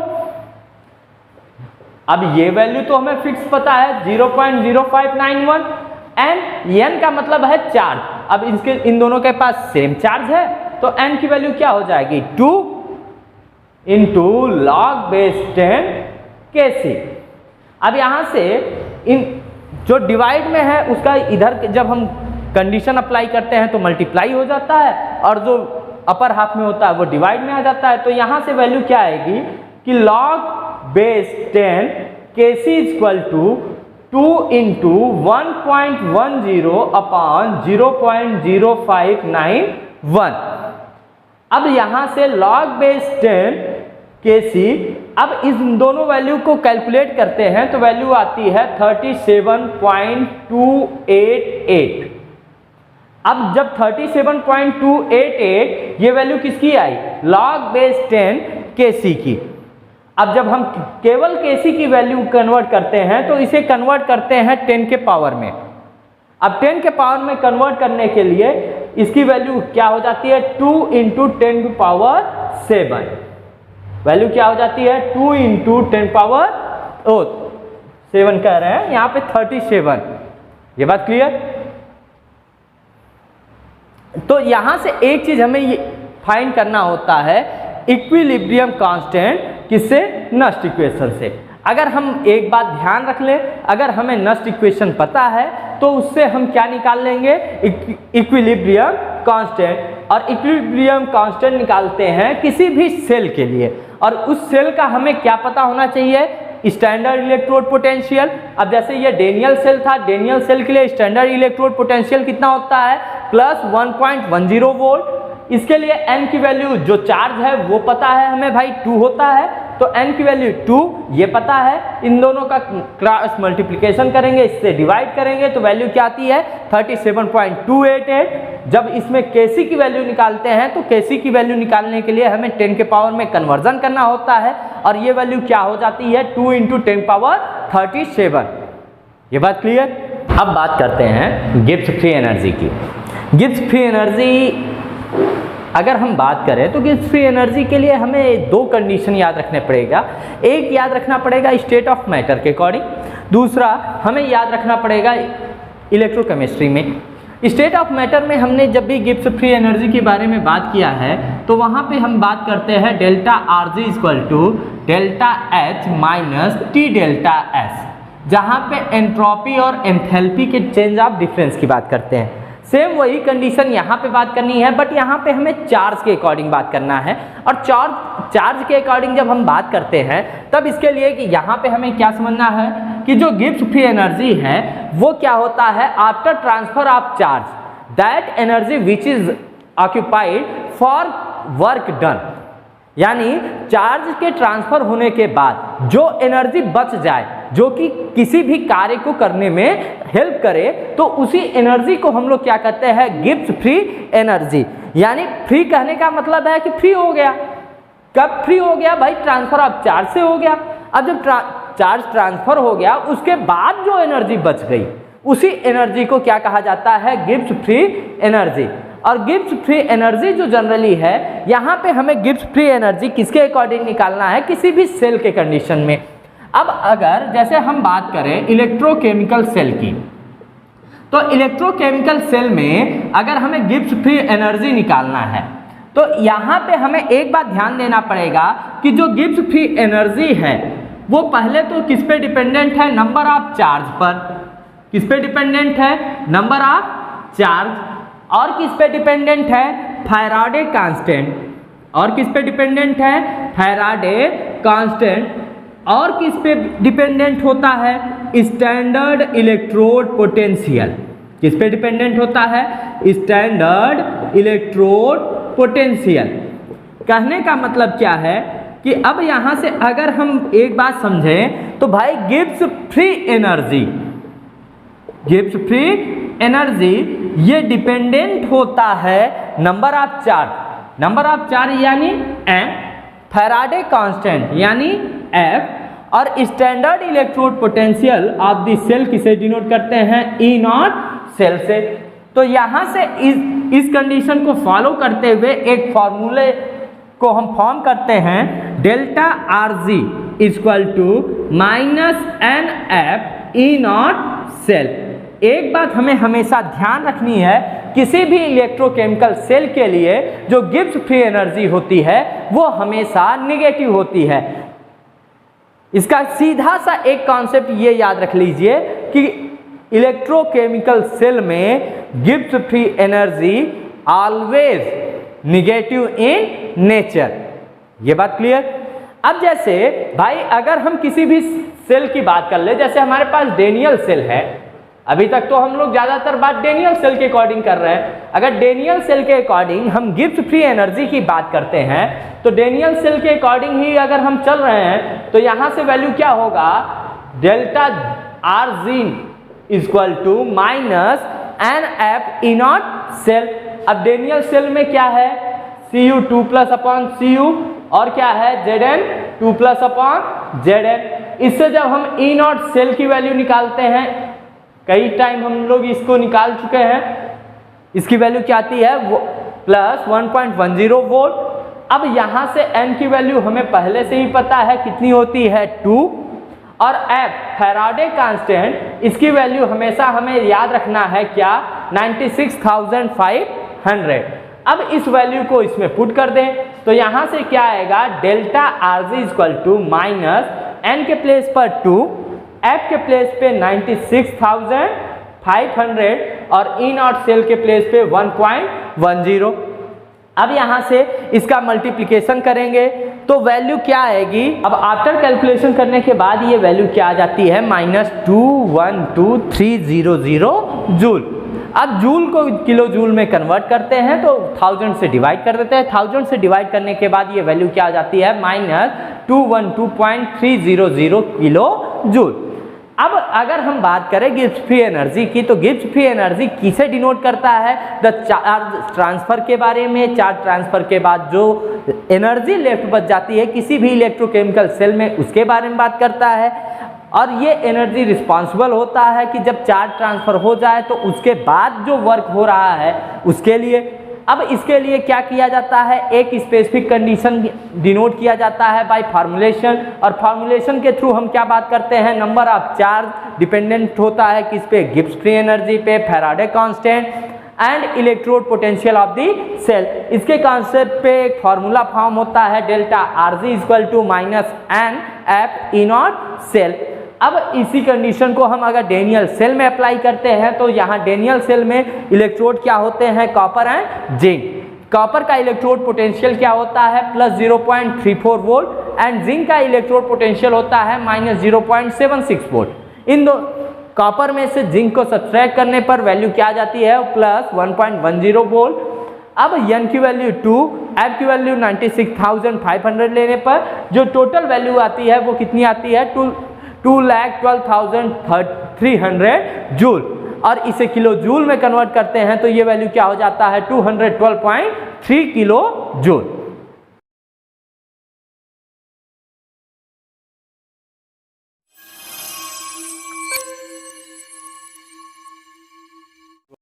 अब ये वैल्यू तो हमें फिक्स पता है 0.0591, एन का मतलब है चार्ज। अब इन दोनों के पास सेम चार्ज है, तो n की वैल्यू क्या हो जाएगी 2 इंटू लॉग बेस 10 Kc। अब यहां से इन जो डिवाइड में है उसका इधर जब हम कंडीशन अप्लाई करते हैं तो मल्टीप्लाई हो जाता है, और जो अपर हाफ में होता है वो डिवाइड में आ जाता है। तो यहां से वैल्यू क्या आएगी कि log base 10 Kc equal to 2 into 1.10 upon 0.0591। अब यहां से log बेस 10 Kc, अब इस दोनों वैल्यू को कैलकुलेट करते हैं तो वैल्यू आती है 37.288। अब जब 37.288 ये वैल्यू किसकी आई, log बेस 10 Kc की। अब जब हम केवल Kc की वैल्यू कन्वर्ट करते हैं तो इसे कन्वर्ट करते हैं 10 के पावर में। अब 10 के पावर में कन्वर्ट करने के लिए इसकी वैल्यू क्या हो जाती है 2 इंटू 10 पावर 7। वैल्यू क्या हो जाती है 2 इंटू 10 पावर 7 कह रहे हैं यहाँ पे 37। ये बात क्लियर। तो यहां से एक चीज हमें ये फाइंड करना होता है, इक्विलिब्रियम कांस्टेंट किससे, नस्ट इक्वेशन से। अगर हम एक बात ध्यान रख लें, अगर हमें नस्ट इक्वेशन पता है तो उससे हम क्या निकाल लेंगे, इक्विलिब्रियम कांस्टेंट। और इक्विलिब्रियम कांस्टेंट निकालते हैं किसी भी सेल के लिए, और उस सेल का हमें क्या पता होना चाहिए, स्टैंडर्ड इलेक्ट्रोड पोटेंशियल। अब जैसे ये डेनियल सेल था, डेनियल सेल के लिए स्टैंडर्ड इलेक्ट्रोड पोटेंशियल कितना होता है, प्लस 1.10 वोल्ट। इसके लिए n की वैल्यू जो चार्ज है वो पता है हमें भाई 2 होता है, तो n की वैल्यू 2 ये पता है। इन दोनों का क्रॉस मल्टीप्लिकेशन करेंगे, इससे डिवाइड करेंगे तो वैल्यू क्या आती है 37.288। जब इसमें Kc की वैल्यू निकालते हैं तो Kc की वैल्यू निकालने के लिए हमें 10 के पावर में कन्वर्जन करना होता है, और ये वैल्यू क्या हो जाती है 2 इंटू 10 पावर 37। ये बात क्लियर। अब बात करते हैं गिब्स फ्री एनर्जी की। गिब्स फ्री एनर्जी अगर हम बात करें तो गिब्स फ्री एनर्जी के लिए हमें दो कंडीशन याद रखने पड़ेगा। एक याद रखना पड़ेगा स्टेट ऑफ मैटर के अकॉर्डिंग, दूसरा हमें याद रखना पड़ेगा इलेक्ट्रोकेमिस्ट्री में। स्टेट ऑफ मैटर में हमने जब भी गिब्स फ्री एनर्जी के बारे में बात किया है तो वहाँ पे हम बात करते हैं delta R G equal to delta H minus T delta S, जहाँ पे एंट्रोपी और एंथैल्पी के चेंज ऑफ डिफरेंस की बात करते हैं। सेम वही कंडीशन यहाँ पे बात करनी है, बट यहाँ पे हमें चार्ज के अकॉर्डिंग बात करना है। और चार्ज के अकॉर्डिंग जब हम बात करते हैं तब इसके लिए कि यहाँ पे हमें क्या समझना है कि जो गिब्स फ्री एनर्जी है वो क्या होता है, after transfer of charge that energy which is occupied for work done, यानी चार्ज के ट्रांसफर होने के बाद जो एनर्जी बच जाए जो कि किसी भी कार्य को करने में हेल्प करे, तो उसी एनर्जी को हम लोग क्या कहते हैं, गिब्स फ्री एनर्जी। यानी फ्री कहने का मतलब है कि फ्री हो गया। कब फ्री हो गया भाई, ट्रांसफर ऑफ चार्ज से हो गया। अब जब चार्ज ट्रांसफर हो गया उसके बाद जो एनर्जी बच गई उसी एनर्जी को क्या कहा जाता है, गिब्स फ्री एनर्जी। और गिब्स फ्री एनर्जी जो जनरली है, यहाँ पे हमें गिब्स फ्री एनर्जी किसके अकॉर्डिंग निकालना है, किसी भी सेल के कंडीशन में। अब अगर जैसे हम बात करें इलेक्ट्रोकेमिकल सेल की, तो इलेक्ट्रोकेमिकल सेल में अगर हमें गिब्स फ्री एनर्जी निकालना है तो यहाँ पे हमें एक बात ध्यान देना पड़ेगा कि जो गिब्स फ्री एनर्जी है वो पहले तो किस पे डिपेंडेंट है, नंबर ऑफ चार्ज पर। किस पे डिपेंडेंट है, नंबर ऑफ चार्ज। और किस पे डिपेंडेंट है, फैराडे कांस्टेंट। और किस पे डिपेंडेंट है, फैराडे कांस्टेंट। और किस पे डिपेंडेंट होता है, स्टैंडर्ड इलेक्ट्रोड पोटेंशियल। किस पे डिपेंडेंट होता है, स्टैंडर्ड इलेक्ट्रोड पोटेंशियल। कहने का मतलब क्या है कि अब यहां से अगर हम एक बात समझें तो भाई Gibbs free energy, Gibbs free energy ये डिपेंडेंट होता है number of charge. Number of charge यानी m, फैराडे कांस्टेंट यानी F, और standard electrode potential of the cell किसे डिनोट करते हैं, E नॉट सेल से। तो यहां से इस कंडीशन को फॉलो करते हुए एक फॉर्मूले को हम फॉर्म करते हैं, delta R G equal to minus N F E naught cell. एक बात हमें हमेशा ध्यान रखनी है, किसी भी इलेक्ट्रोकेमिकल सेल के लिए जो गिब्स फ्री एनर्जी होती है वो हमेशा नेगेटिव होती है। इसका सीधा सा एक कॉन्सेप्ट ये याद रख लीजिए कि इलेक्ट्रोकेमिकल सेल में Gibbs free energy always negative in nature. ये बात क्लियर। अब जैसे भाई अगर हम किसी भी सेल की बात कर ले, जैसे हमारे पास डेनियल सेल है, अभी तक तो हम लोग ज्यादातर बात डेनियल सेल के अकॉर्डिंग कर रहे हैं। अगर डेनियल सेल के अकॉर्डिंग हम गिब्स फ्री एनर्जी की बात करते हैं तो डेनियल सेल के अकॉर्डिंग ही अगर हम चल रहे हैं तो यहां से वैल्यू क्या होगा, delta R G equal to minus N F E naught cell. अब डेनियल सेल में क्या है, Cu 2 प्लस अपॉन Cu और क्या है Zn 2 प्लस अपॉन Zn। इससे जब हम ई नॉट सेल की वैल्यू निकालते हैं, कई टाइम हम लोग इसको निकाल चुके हैं, इसकी वैल्यू क्या आती है वो प्लस 1.10 वोल्ट। अब यहां से n की वैल्यू हमें पहले से ही पता है कितनी होती है 2, और F फैराडे कांस्टेंट इसकी वैल्यू हमेशा हमें याद रखना है क्या, 96,500। अब इस वैल्यू को इसमें पुट कर दें तो यहां से क्या आएगा, delta R G equal to minus N के प्लेस पर 2, F के प्लेस पे 96,500 और ई नॉट सेल के प्लेस पे 1.10। अब यहां से इसका मल्टीप्लिकेशन करेंगे तो वैल्यू क्या आएगी, अब आफ्टर कैलकुलेशन करने के बाद ये वैल्यू क्या आ जाती है, -212,300 जूल। अब जूल को किलो जूल में कन्वर्ट करते हैं तो 1000 से डिवाइड कर देते हैं। 1000 से डिवाइड करने के बाद ये वैल्यू क्या आ जाती है, -212.300 किलो जूल। अब अगर हम बात करें गिब्स फ्री एनर्जी की, तो गिब्स फ्री एनर्जी किसे डिनोट करता है, द चार्ज ट्रांसफर के बारे में। चार्ज ट्रांसफर के बाद जो एनर्जी लेफ्ट बच जाती है किसी भी इलेक्ट्रोकेमिकल सेल में, उसके बारे में बात करता है। और ये एनर्जी रिस्पॉन्सिबल होता है कि जब चार्ज ट्रांसफर हो जाए तो उसके बाद जो वर्क हो रहा है उसके लिए। अब इसके लिए क्या किया जाता है, एक स्पेसिफिक कंडीशन डिनोट किया जाता है बाय फार्मूलेशन, और फार्मूलेशन के थ्रू हम क्या बात करते हैं, नंबर ऑफ चार्ज डिपेंडेंट होता है किस पे, गिब्स फ्री एनर्जी पे, Faraday constant and electrode potential of the cell. इसके कॉन्सेप्ट पे एक फार्मूला फॉर्म होता है delta R G equal to minus N F E naught cell. अब इसी कंडीशन को हम अगर डेनियल सेल में अप्लाई करते हैं तो यहाँ डेनियल सेल में इलेक्ट्रोड क्या होते हैं, कॉपर एंड जिंक। कॉपर का इलेक्ट्रोड पोटेंशियल क्या होता है, प्लस 0.34 वोल्ट एंड जिंक का इलेक्ट्रोड पोटेंशियल होता है माइनस 0.76 वोल्ट। इन दो कॉपर में से जिंक को सब्ट्रैक्ट करने पर वैल्यू क्या आ जाती है, प्लस 1.10 वोल्ट। अब एन की वैल्यू 2, एफ की वैल्यू 96,500 लेने पर जो टोटल वैल्यू आती है वो कितनी आती है, 2,12,300 जूल। और इसे किलो जूल में कन्वर्ट करते हैं तो ये वैल्यू क्या हो जाता है, 212.3 किलो जूल।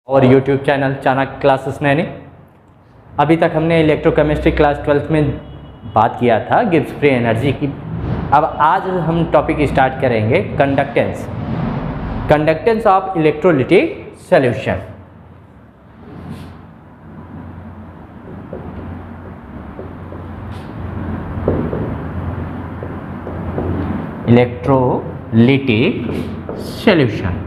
और YouTube channel Chanakya classes Naini. अभी तक हमने इलेक्ट्रोकेमिस्ट्री क्लास 12th में बात किया था गिब्स फ्री एनर्जी की। अब आज हम टॉपिक स्टार्ट करेंगे conductance, conductance of electrolytic solution. Electrolytic solution.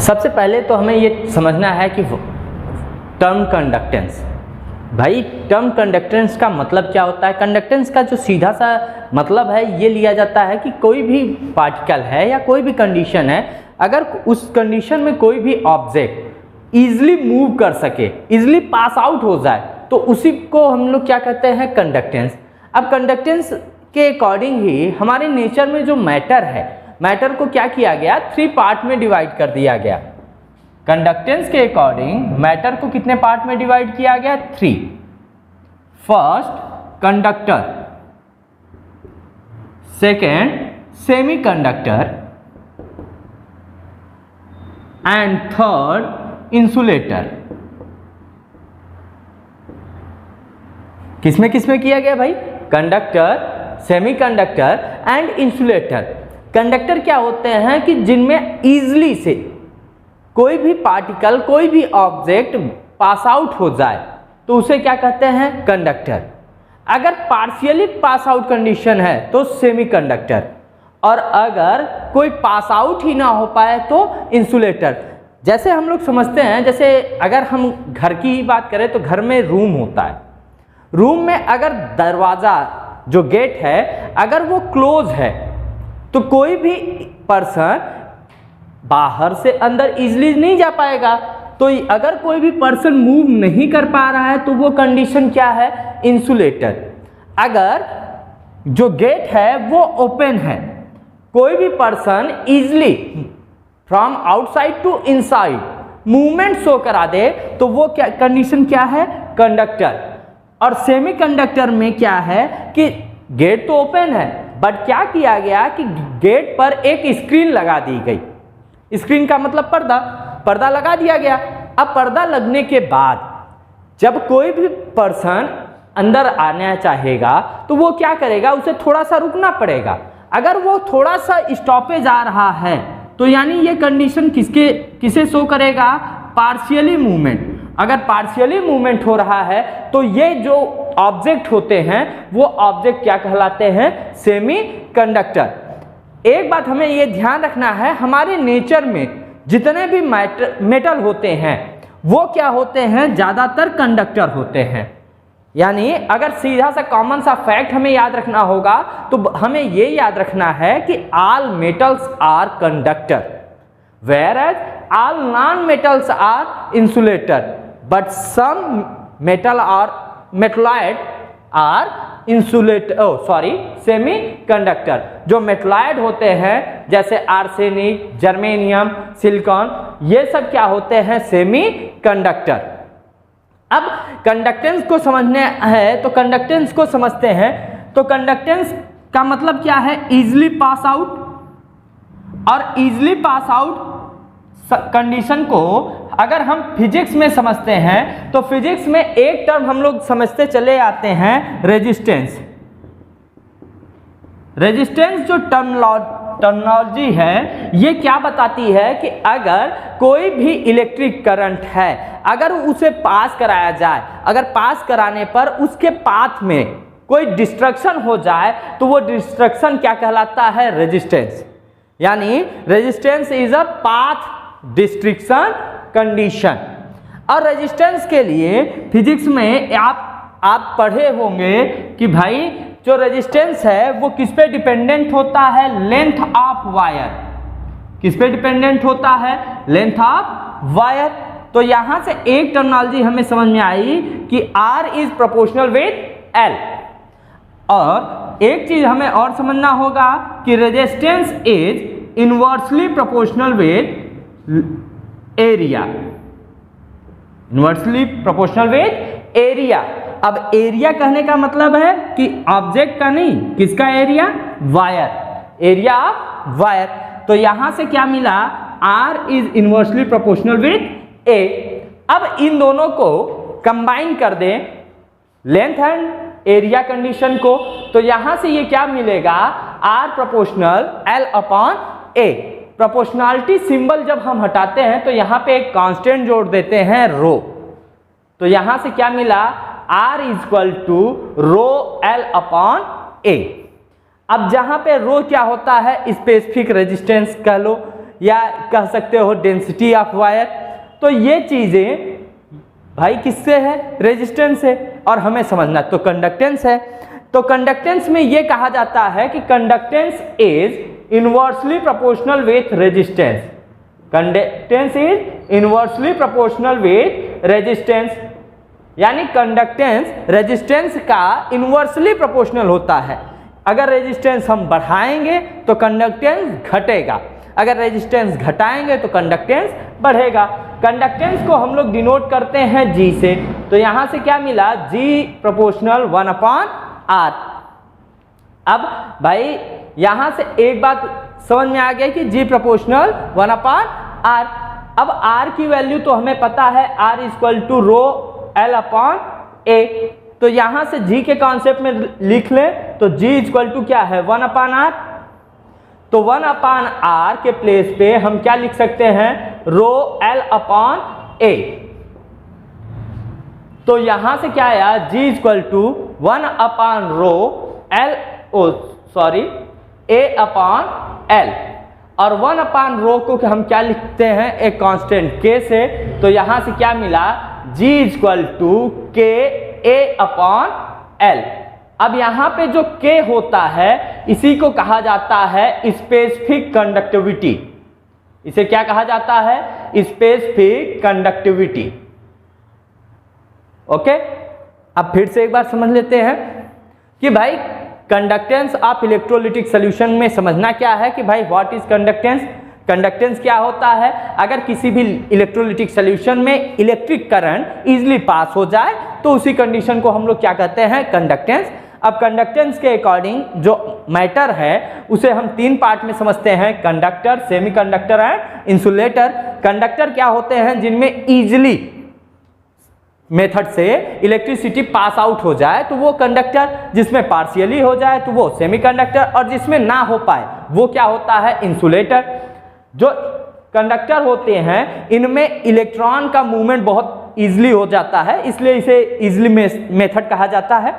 सबसे पहले तो हमें ये समझना है कि टर्म कंडक्टेंस, भाई टर्म कंडक्टेंस का मतलब क्या होता है। कंडक्टेंस का जो सीधा सा मतलब है ये लिया जाता है कि कोई भी पार्टिकल है या कोई भी कंडीशन है, अगर उस कंडीशन में कोई भी ऑब्जेक्ट इजीली मूव कर सके, इजीली पास आउट हो जाए, तो उसी को हम लोग क्या कहते हैं, कंडक्टेंस। अब कंडक्टेंस के अकॉर्डिंग ही हमारे नेचर में जो मैटर है, मैटर को क्या किया गया, 3 पार्ट में डिवाइड कर दिया गया। कंडक्टेंस के अकॉर्डिंग मैटर को कितने पार्ट में डिवाइड किया गया, 3। First conductor, second semi conductor and third insulator. किसमें किसमें किया गया भाई, conductor, semi conductor and insulator. Conductor क्या होते हैं कि जिनमें इजीली से कोई भी पार्टिकल, कोई भी ऑब्जेक्ट पास आउट हो जाए तो उसे क्या कहते हैं, कंडक्टर। अगर पार्शियली पास आउट कंडीशन है तो सेमी कंडक्टर, और अगर कोई पास आउट ही ना हो पाए तो इंसुलेटर। जैसे हम लोग समझते हैं, जैसे अगर हम घर की ही बात करें तो घर में रूम होता है, रूम में अगर दरवाज़ा जो गेट है अगर वो क्लोज है तो कोई भी पर्सन बाहर से अंदर इजीली नहीं जा पाएगा। तो अगर कोई भी पर्सन मूव नहीं कर पा रहा है तो वो कंडीशन क्या है, इंसुलेटर। अगर जो गेट है वो ओपन है, कोई भी person easily from outside to inside movement show करा दे तो वो क्या कंडीशन क्या है, कंडक्टर। और सेमी कंडक्टर में क्या है कि गेट तो ओपन है बट क्या किया गया कि गेट पर एक स्क्रीन लगा दी गई। स्क्रीन का मतलब पर्दा, पर्दा लगा दिया गया। अब पर्दा लगने के बाद जब कोई भी पर्सन अंदर आना चाहेगा तो वो क्या करेगा, उसे थोड़ा सा रुकना पड़ेगा। अगर वो थोड़ा सा स्टॉपेज आ रहा है तो यानी ये कंडीशन किसे शो करेगा, पार्शियली मूवमेंट। अगर पार्शियली मूवमेंट हो रहा है तो ये जो ऑब्जेक्ट होते हैं वो ऑब्जेक्ट क्या कहलाते हैं, सेमी कंडक्टर। एक बात हमें ये ध्यान रखना है, हमारे नेचर में जितने भी मेटल होते हैं वो क्या होते हैं, ज़्यादातर कंडक्टर होते हैं। यानी अगर सीधा सा कॉमन सा फैक्ट हमें याद रखना होगा तो हमें ये याद रखना है कि all metals are conductor whereas all non metals are insulator, but some metal are metalloid are semi conductor. जो मेटलॉइड होते हैं जैसे आर्सेनिक, जर्मेनियम, सिलिकॉन, ये सब क्या होते हैं, सेमी कंडक्टर। अब कंडक्टेंस को समझने है तो कंडक्टेंस को समझते हैं। तो कंडक्टेंस का मतलब क्या है? Easily pass out. और इजिली पास आउट कंडीशन को अगर हम फिजिक्स में समझते हैं तो फिजिक्स में एक टर्म हम लोग समझते चले आते हैं, रेजिस्टेंस। रेजिस्टेंस जो टर्मिनोलॉजी है ये क्या बताती है कि अगर कोई भी इलेक्ट्रिक करंट है, अगर उसे पास कराया जाए, अगर पास कराने पर उसके पाथ में कोई डिस्ट्रक्शन हो जाए तो वो डिस्ट्रक्शन क्या कहलाता है? रेजिस्टेंस। यानी resistance is a path destruction condition. और रेजिस्टेंस के लिए फिजिक्स में आप पढ़े होंगे कि भाई जो रेजिस्टेंस है वो किस पे डिपेंडेंट होता है? Length of wire. किस पे डिपेंडेंट होता है? Length of wire. तो यहां से एक टर्मिनोलॉजी हमें समझ में आई कि R is proportional with L। और एक चीज हमें और समझना होगा कि resistance is inversely proportional with area. Inversely proportional with area. अब एरिया कहने का मतलब है कि ऑब्जेक्ट का नहीं, किसका area? Wire. Area of wire. तो यहां से क्या मिला? R is inversely proportional with A। अब इन दोनों को कंबाइन कर दें, लेंथ एंड एरिया कंडीशन को, तो यहां से ये क्या मिलेगा? R proportional L upon A। Proportionality symbol जब हम हटाते हैं तो यहां पे एक कांस्टेंट जोड़ देते हैं, रो। तो यहां से क्या मिला? R equal to rho L upon A। अब जहां पे रो क्या होता है? स्पेसिफिक रेजिस्टेंस कह लो या कह सकते हो डेंसिटी ऑफ वायर। तो ये चीजें भाई किससे है? रेजिस्टेंस से। और हमें समझना तो कंडक्टेंस है। तो कंडक्टेंस में ये कहा जाता है कि conductance is inversely proportional with resistance. Conductance is inversely proportional with resistance. यानी कंडक्टेंस रेजिस्टेंस का इनवर्सली प्रोपोर्शनल होता है। अगर रेजिस्टेंस हम बढ़ाएंगे तो कंडक्टेंस घटेगा, अगर रेजिस्टेंस घटाएंगे तो कंडक्टेंस बढ़ेगा। कंडक्टेंस को हम लोग डिनोट करते हैं G से। तो यहां से क्या मिला? G proportional 1 upon R। अब भाई यहां से एक बात समझ में आ गया कि G प्रोपोर्शनल 1 अपॉन R। अब R की वैल्यू तो हमें पता है, R equal to rho L upon A। तो यहां से G के कॉन्सेप्ट में लिख लें तो G इक्वल टू क्या है? 1 अपॉन R। तो 1 अपॉन R के प्लेस पे हम क्या लिख सकते हैं? Rho L upon A। तो यहां से क्या आया? G इक्वल टू 1 अपॉन rho L A upon L। और 1 अपॉन रो को हम क्या लिखते हैं? एक कांस्टेंट K से। तो यहां से क्या मिला? G equal to K A upon L। अब यहां पे जो K होता है इसी को कहा जाता है स्पेसिफिक कंडक्टिविटी। इसे क्या कहा जाता है? Specific conductivity. ओके, अब फिर से एक बार समझ लेते हैं कि भाई कंडक्टेंस ऑफ इलेक्ट्रोलिटिक सॉल्यूशन में समझना क्या है कि भाई व्हाट इज कंडक्टेंस। कंडक्टेंस क्या होता है? अगर किसी भी इलेक्ट्रोलिटिक सॉल्यूशन में इलेक्ट्रिक करंट इजीली पास हो जाए तो उसी कंडीशन को हम लोग क्या कहते हैं? कंडक्टेंस। अब कंडक्टेंस के अकॉर्डिंग जो मैटर है उसे हम 3 पार्ट में समझते हैं, conductor, semiconductor and insulator. Conductor क्या होते हैं? जिनमें इजीली मेथड से इलेक्ट्रिसिटी पास आउट हो जाए तो वो कंडक्टर, जिसमें पार्शियली हो जाए तो वो सेमीकंडक्टर, और जिसमें ना हो पाए वो क्या होता है? इंसुलेटर। जो कंडक्टर होते हैं इनमें इलेक्ट्रॉन का मूवमेंट बहुत इजीली हो जाता है, इसलिए इसे इजीली मेथड कहा जाता है।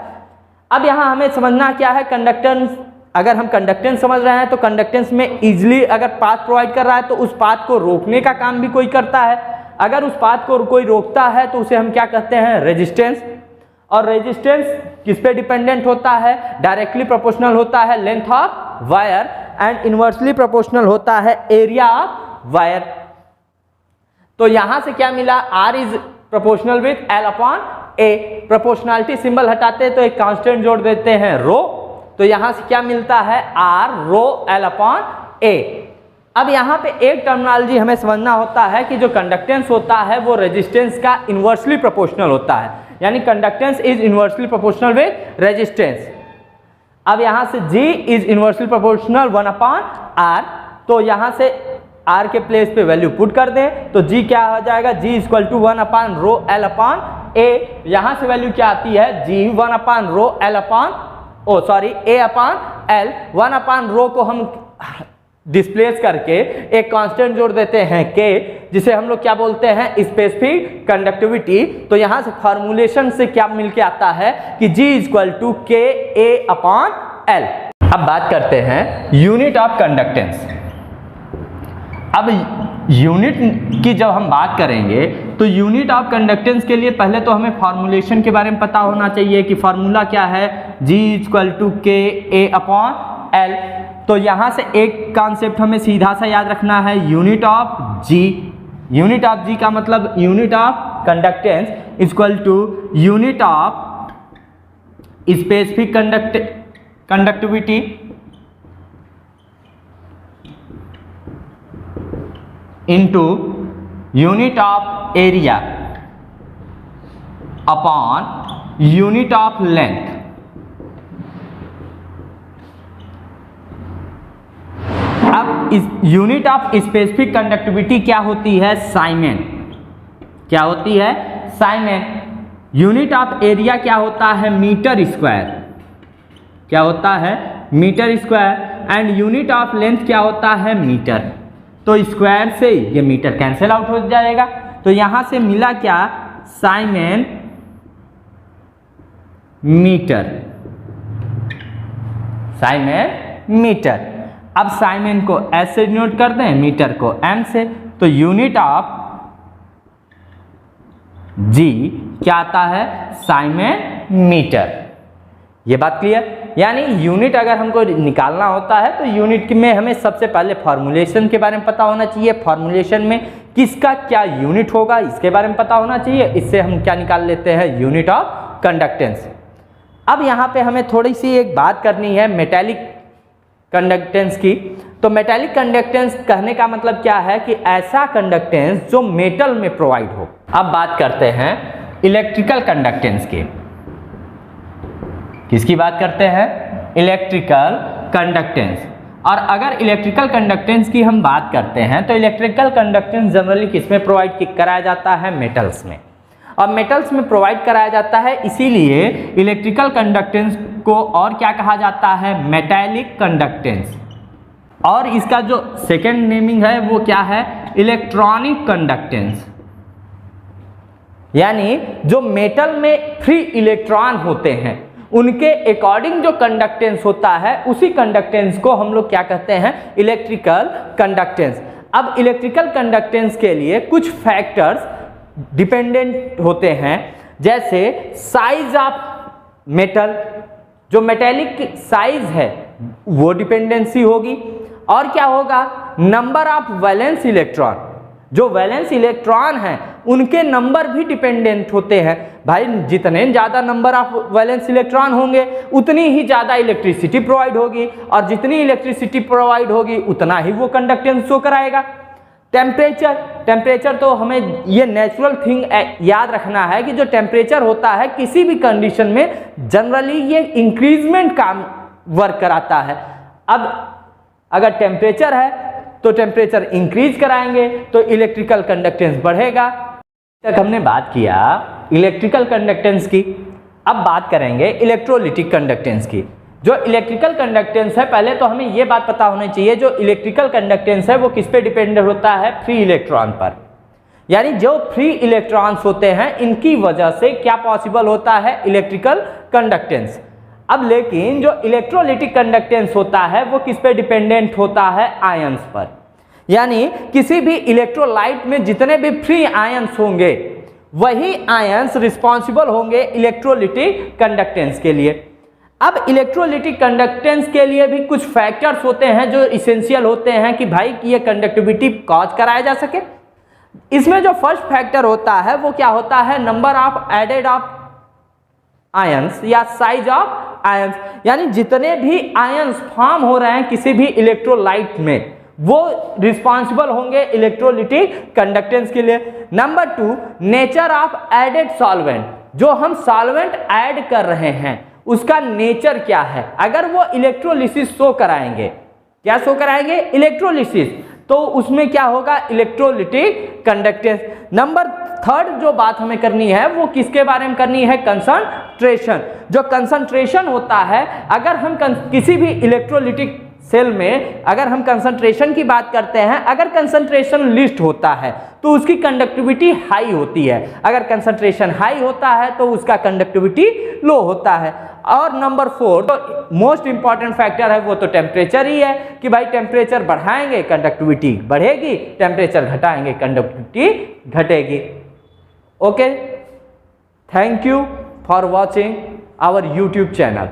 अब यहां हमें समझना क्या है? कंडक्टेंस। अगर हम कंडक्टेंस समझ रहे हैं तो कंडक्टेंस में इजीली अगर पाथ प्रोवाइड कर रहा है तो उस पाथ को रोकने का काम भी कोई करता है। अगर उस पाथ को कोई रोकता है तो उसे हम क्या कहते हैं? रेजिस्टेंस। और रेजिस्टेंस किस पे डिपेंडेंट होता है? डायरेक्टली प्रोपोर्शनल होता है length of wire and inversely proportional होता है एरिया ऑफ वायर। तो यहां से क्या मिला? R is proportional with L upon A। Proportionality symbol हटाते हैं तो एक कांस्टेंट जोड़ देते हैं, रो। तो यहां से क्या मिलता है? R rho L upon A। अब यहाँ पे एक टर्मिनोलॉजी हमें समझना होता है कि जो कंडक्टेंस होता है वो रेजिस्टेंस का इन्वर्सली प्रोपोर्शनल होता है, यानी conductance is inversely proportional with resistance. अब यहाँ से G is inversely proportional 1/R, तो यहाँ से R के प्लेस पे वैल्यू पुट कर दें तो G क्या हो जाएगा, G इक्वल टू 1/ρL/A। यहाँ से वैल्यू क्या आती है, G 1/ρL/A/L। 1/ρ को हम डिस्प्लेस करके एक कांस्टेंट जोड़ देते हैं K, जिसे हम लोग क्या बोलते हैं, स्पेसिफिक कंडक्टिविटी। तो यहाँ से फॉर्मूलेशन से क्या मिलके आता है कि G इक्वल टू KA/L। अब बात करते हैं यूनिट ऑफ कंडक्टेंस। अब यूनिट की जब हम बात करेंगे तो यूनिट ऑफ कंडक्टेंस के लिए पहले तो हमें फॉर्मूलेशन के बारे में पता होना चाहिए कि फॉर्मूला क्या है, G इक्वल टू KA/L। तो यहाँ से एक कॉन्सेप्ट हमें सीधा सा याद रखना है, unit of G। Unit of G का मतलब unit of conductance equal to unit of specific conductivity into unit of area upon unit of length. अब इस यूनिट ऑफ स्पेसिफिक कंडक्टिविटी क्या होती है, साइमेन। क्या होती है, साइमेन। यूनिट ऑफ एरिया क्या होता है, मीटर स्क्वायर। क्या होता है, metre square. And unit of length क्या होता है, मीटर। तो स्क्वायर से ये मीटर कैंसिल आउट हो जाएगा, तो यहां से मिला क्या, साइमेन मीटर। साइमेन मीटर। अब साइमेन को S से डिनोट कर दें, मीटर को M से, तो यूनिट ऑफ G क्या आता है, साइमेन मीटर। ये बात क्लियर। यानी यूनिट अगर हमको निकालना होता है तो यूनिट में हमें सबसे पहले फॉर्मूलेशन के बारे में पता होना चाहिए। फॉर्मूलेशन में किसका क्या यूनिट होगा इसके बारे में पता होना चाहिए। इससे हम क्या निकाल लेते हैं, यूनिट ऑफ कंडक्टेंस। अब यहाँ पे हमें थोड़ी सी एक बात करनी है मेटेलिक कंडक्टेंस की। तो मेटेलिक कंडक्टेंस कहने का मतलब क्या है कि ऐसा कंडक्टेंस जो मेटल में प्रोवाइड हो। अब बात करते हैं इलेक्ट्रिकल कंडक्टेंस की। किसकी बात करते हैं, इलेक्ट्रिकल कंडक्टेंस। और अगर इलेक्ट्रिकल कंडक्टेंस की हम बात करते हैं तो इलेक्ट्रिकल कंडक्टेंस जनरली किसमें प्रोवाइड कराया जाता है, मेटल्स में। और मेटल्स में प्रोवाइड कराया जाता है, इसीलिए इलेक्ट्रिकल कंडक्टेंस को और क्या कहा जाता है, मेटेलिक कंडक्टेंस। और इसका जो सेकेंड नेमिंग है वो क्या है, इलेक्ट्रॉनिक कंडक्टेंस। यानी जो मेटल में फ्री इलेक्ट्रॉन होते हैं उनके अकॉर्डिंग जो कंडक्टेंस होता है उसी कंडक्टेंस को हम लोग क्या कहते हैं, इलेक्ट्रिकल कंडक्टेंस। अब इलेक्ट्रिकल कंडक्टेंस के लिए कुछ फैक्टर्स डिपेंडेंट होते हैं, जैसे साइज ऑफ मेटल, जो मेटेलिक साइज है वो डिपेंडेंसी होगी। और क्या होगा, नंबर ऑफ वैलेंस इलेक्ट्रॉन, जो वैलेंस इलेक्ट्रॉन हैं उनके नंबर भी डिपेंडेंट होते हैं। भाई जितने ज़्यादा नंबर ऑफ वैलेंस इलेक्ट्रॉन होंगे उतनी ही ज़्यादा इलेक्ट्रिसिटी प्रोवाइड होगी, और जितनी इलेक्ट्रिसिटी प्रोवाइड होगी उतना ही वो कंडक्टेंस शो कराएगा। टेम्परेचर तो हमें ये नेचुरल थिंग याद रखना है कि जो टेम्परेचर होता है किसी भी कंडीशन में जनरली ये इंक्रीजमेंट का वर्क कराता है। अब अगर टेम्परेचर है तो टेम्परेचर इंक्रीज कराएंगे तो इलेक्ट्रिकल कंडक्टेंस बढ़ेगा। तक हमने बात किया इलेक्ट्रिकल कंडक्टेंस की। अब बात करेंगे इलेक्ट्रोलिटिक कंडक्टेंस की। जो इलेक्ट्रिकल कंडक्टेंस है, पहले तो हमें यह बात पता होनी चाहिए, जो इलेक्ट्रिकल कंडक्टेंस है वो किस पे डिपेंडेंट होता है, फ्री इलेक्ट्रॉन पर। यानी जो फ्री इलेक्ट्रॉन्स होते हैं इनकी वजह से क्या पॉसिबल होता है, इलेक्ट्रिकल कंडक्टेंस। अब लेकिन जो इलेक्ट्रोलिटिक कंडक्टेंस होता है वो किस पे डिपेंडेंट होता है, आयंस पर। यानी किसी भी इलेक्ट्रोलाइट में जितने भी फ्री आयंस होंगे वही आयंस रिस्पॉन्सिबल होंगे इलेक्ट्रोलिटिक कंडक्टेंस के लिए। अब इलेक्ट्रोलिटिक कंडक्टेंस के लिए भी कुछ फैक्टर्स होते हैं जो इसेंशियल होते हैं कि भाई ये कंडक्टिविटी कॉज कराया जा सके। इसमें जो फर्स्ट फैक्टर होता है वो क्या होता है, number of added of ions या साइज ऑफ आयंस। यानी जितने भी आयंस फॉर्म हो रहे हैं किसी भी इलेक्ट्रोलाइट में वो रिस्पॉन्सिबल होंगे इलेक्ट्रोलिटिक कंडक्टेंस के लिए। Number 2, nature of added solvent, जो हम सॉल्वेंट ऐड कर रहे हैं उसका नेचर क्या है। अगर वो इलेक्ट्रोलिसिस शो कराएंगे, क्या शो कराएंगे, इलेक्ट्रोलिसिस, तो उसमें क्या होगा, इलेक्ट्रोलिटिक कंडक्टेंस। नंबर 3 जो बात हमें करनी है वो किसके बारे में करनी है, कंसंट्रेशन। जो कंसंट्रेशन होता है, अगर हम किसी भी इलेक्ट्रोलिटिक सेल में अगर हम कंसंट्रेशन की बात करते हैं, अगर कंसंट्रेशन लिस्ट होता है तो उसकी कंडक्टिविटी हाई होती है, अगर कंसंट्रेशन हाई होता है तो उसका कंडक्टिविटी लो होता है। और नंबर 4 तो मोस्ट इंपॉर्टेंट फैक्टर है वो तो टेम्परेचर ही है कि भाई टेम्परेचर बढ़ाएंगे कंडक्टिविटी बढ़ेगी, टेम्परेचर घटाएंगे कंडक्टिविटी घटेगी। Okay, thank you for watching our YouTube channel.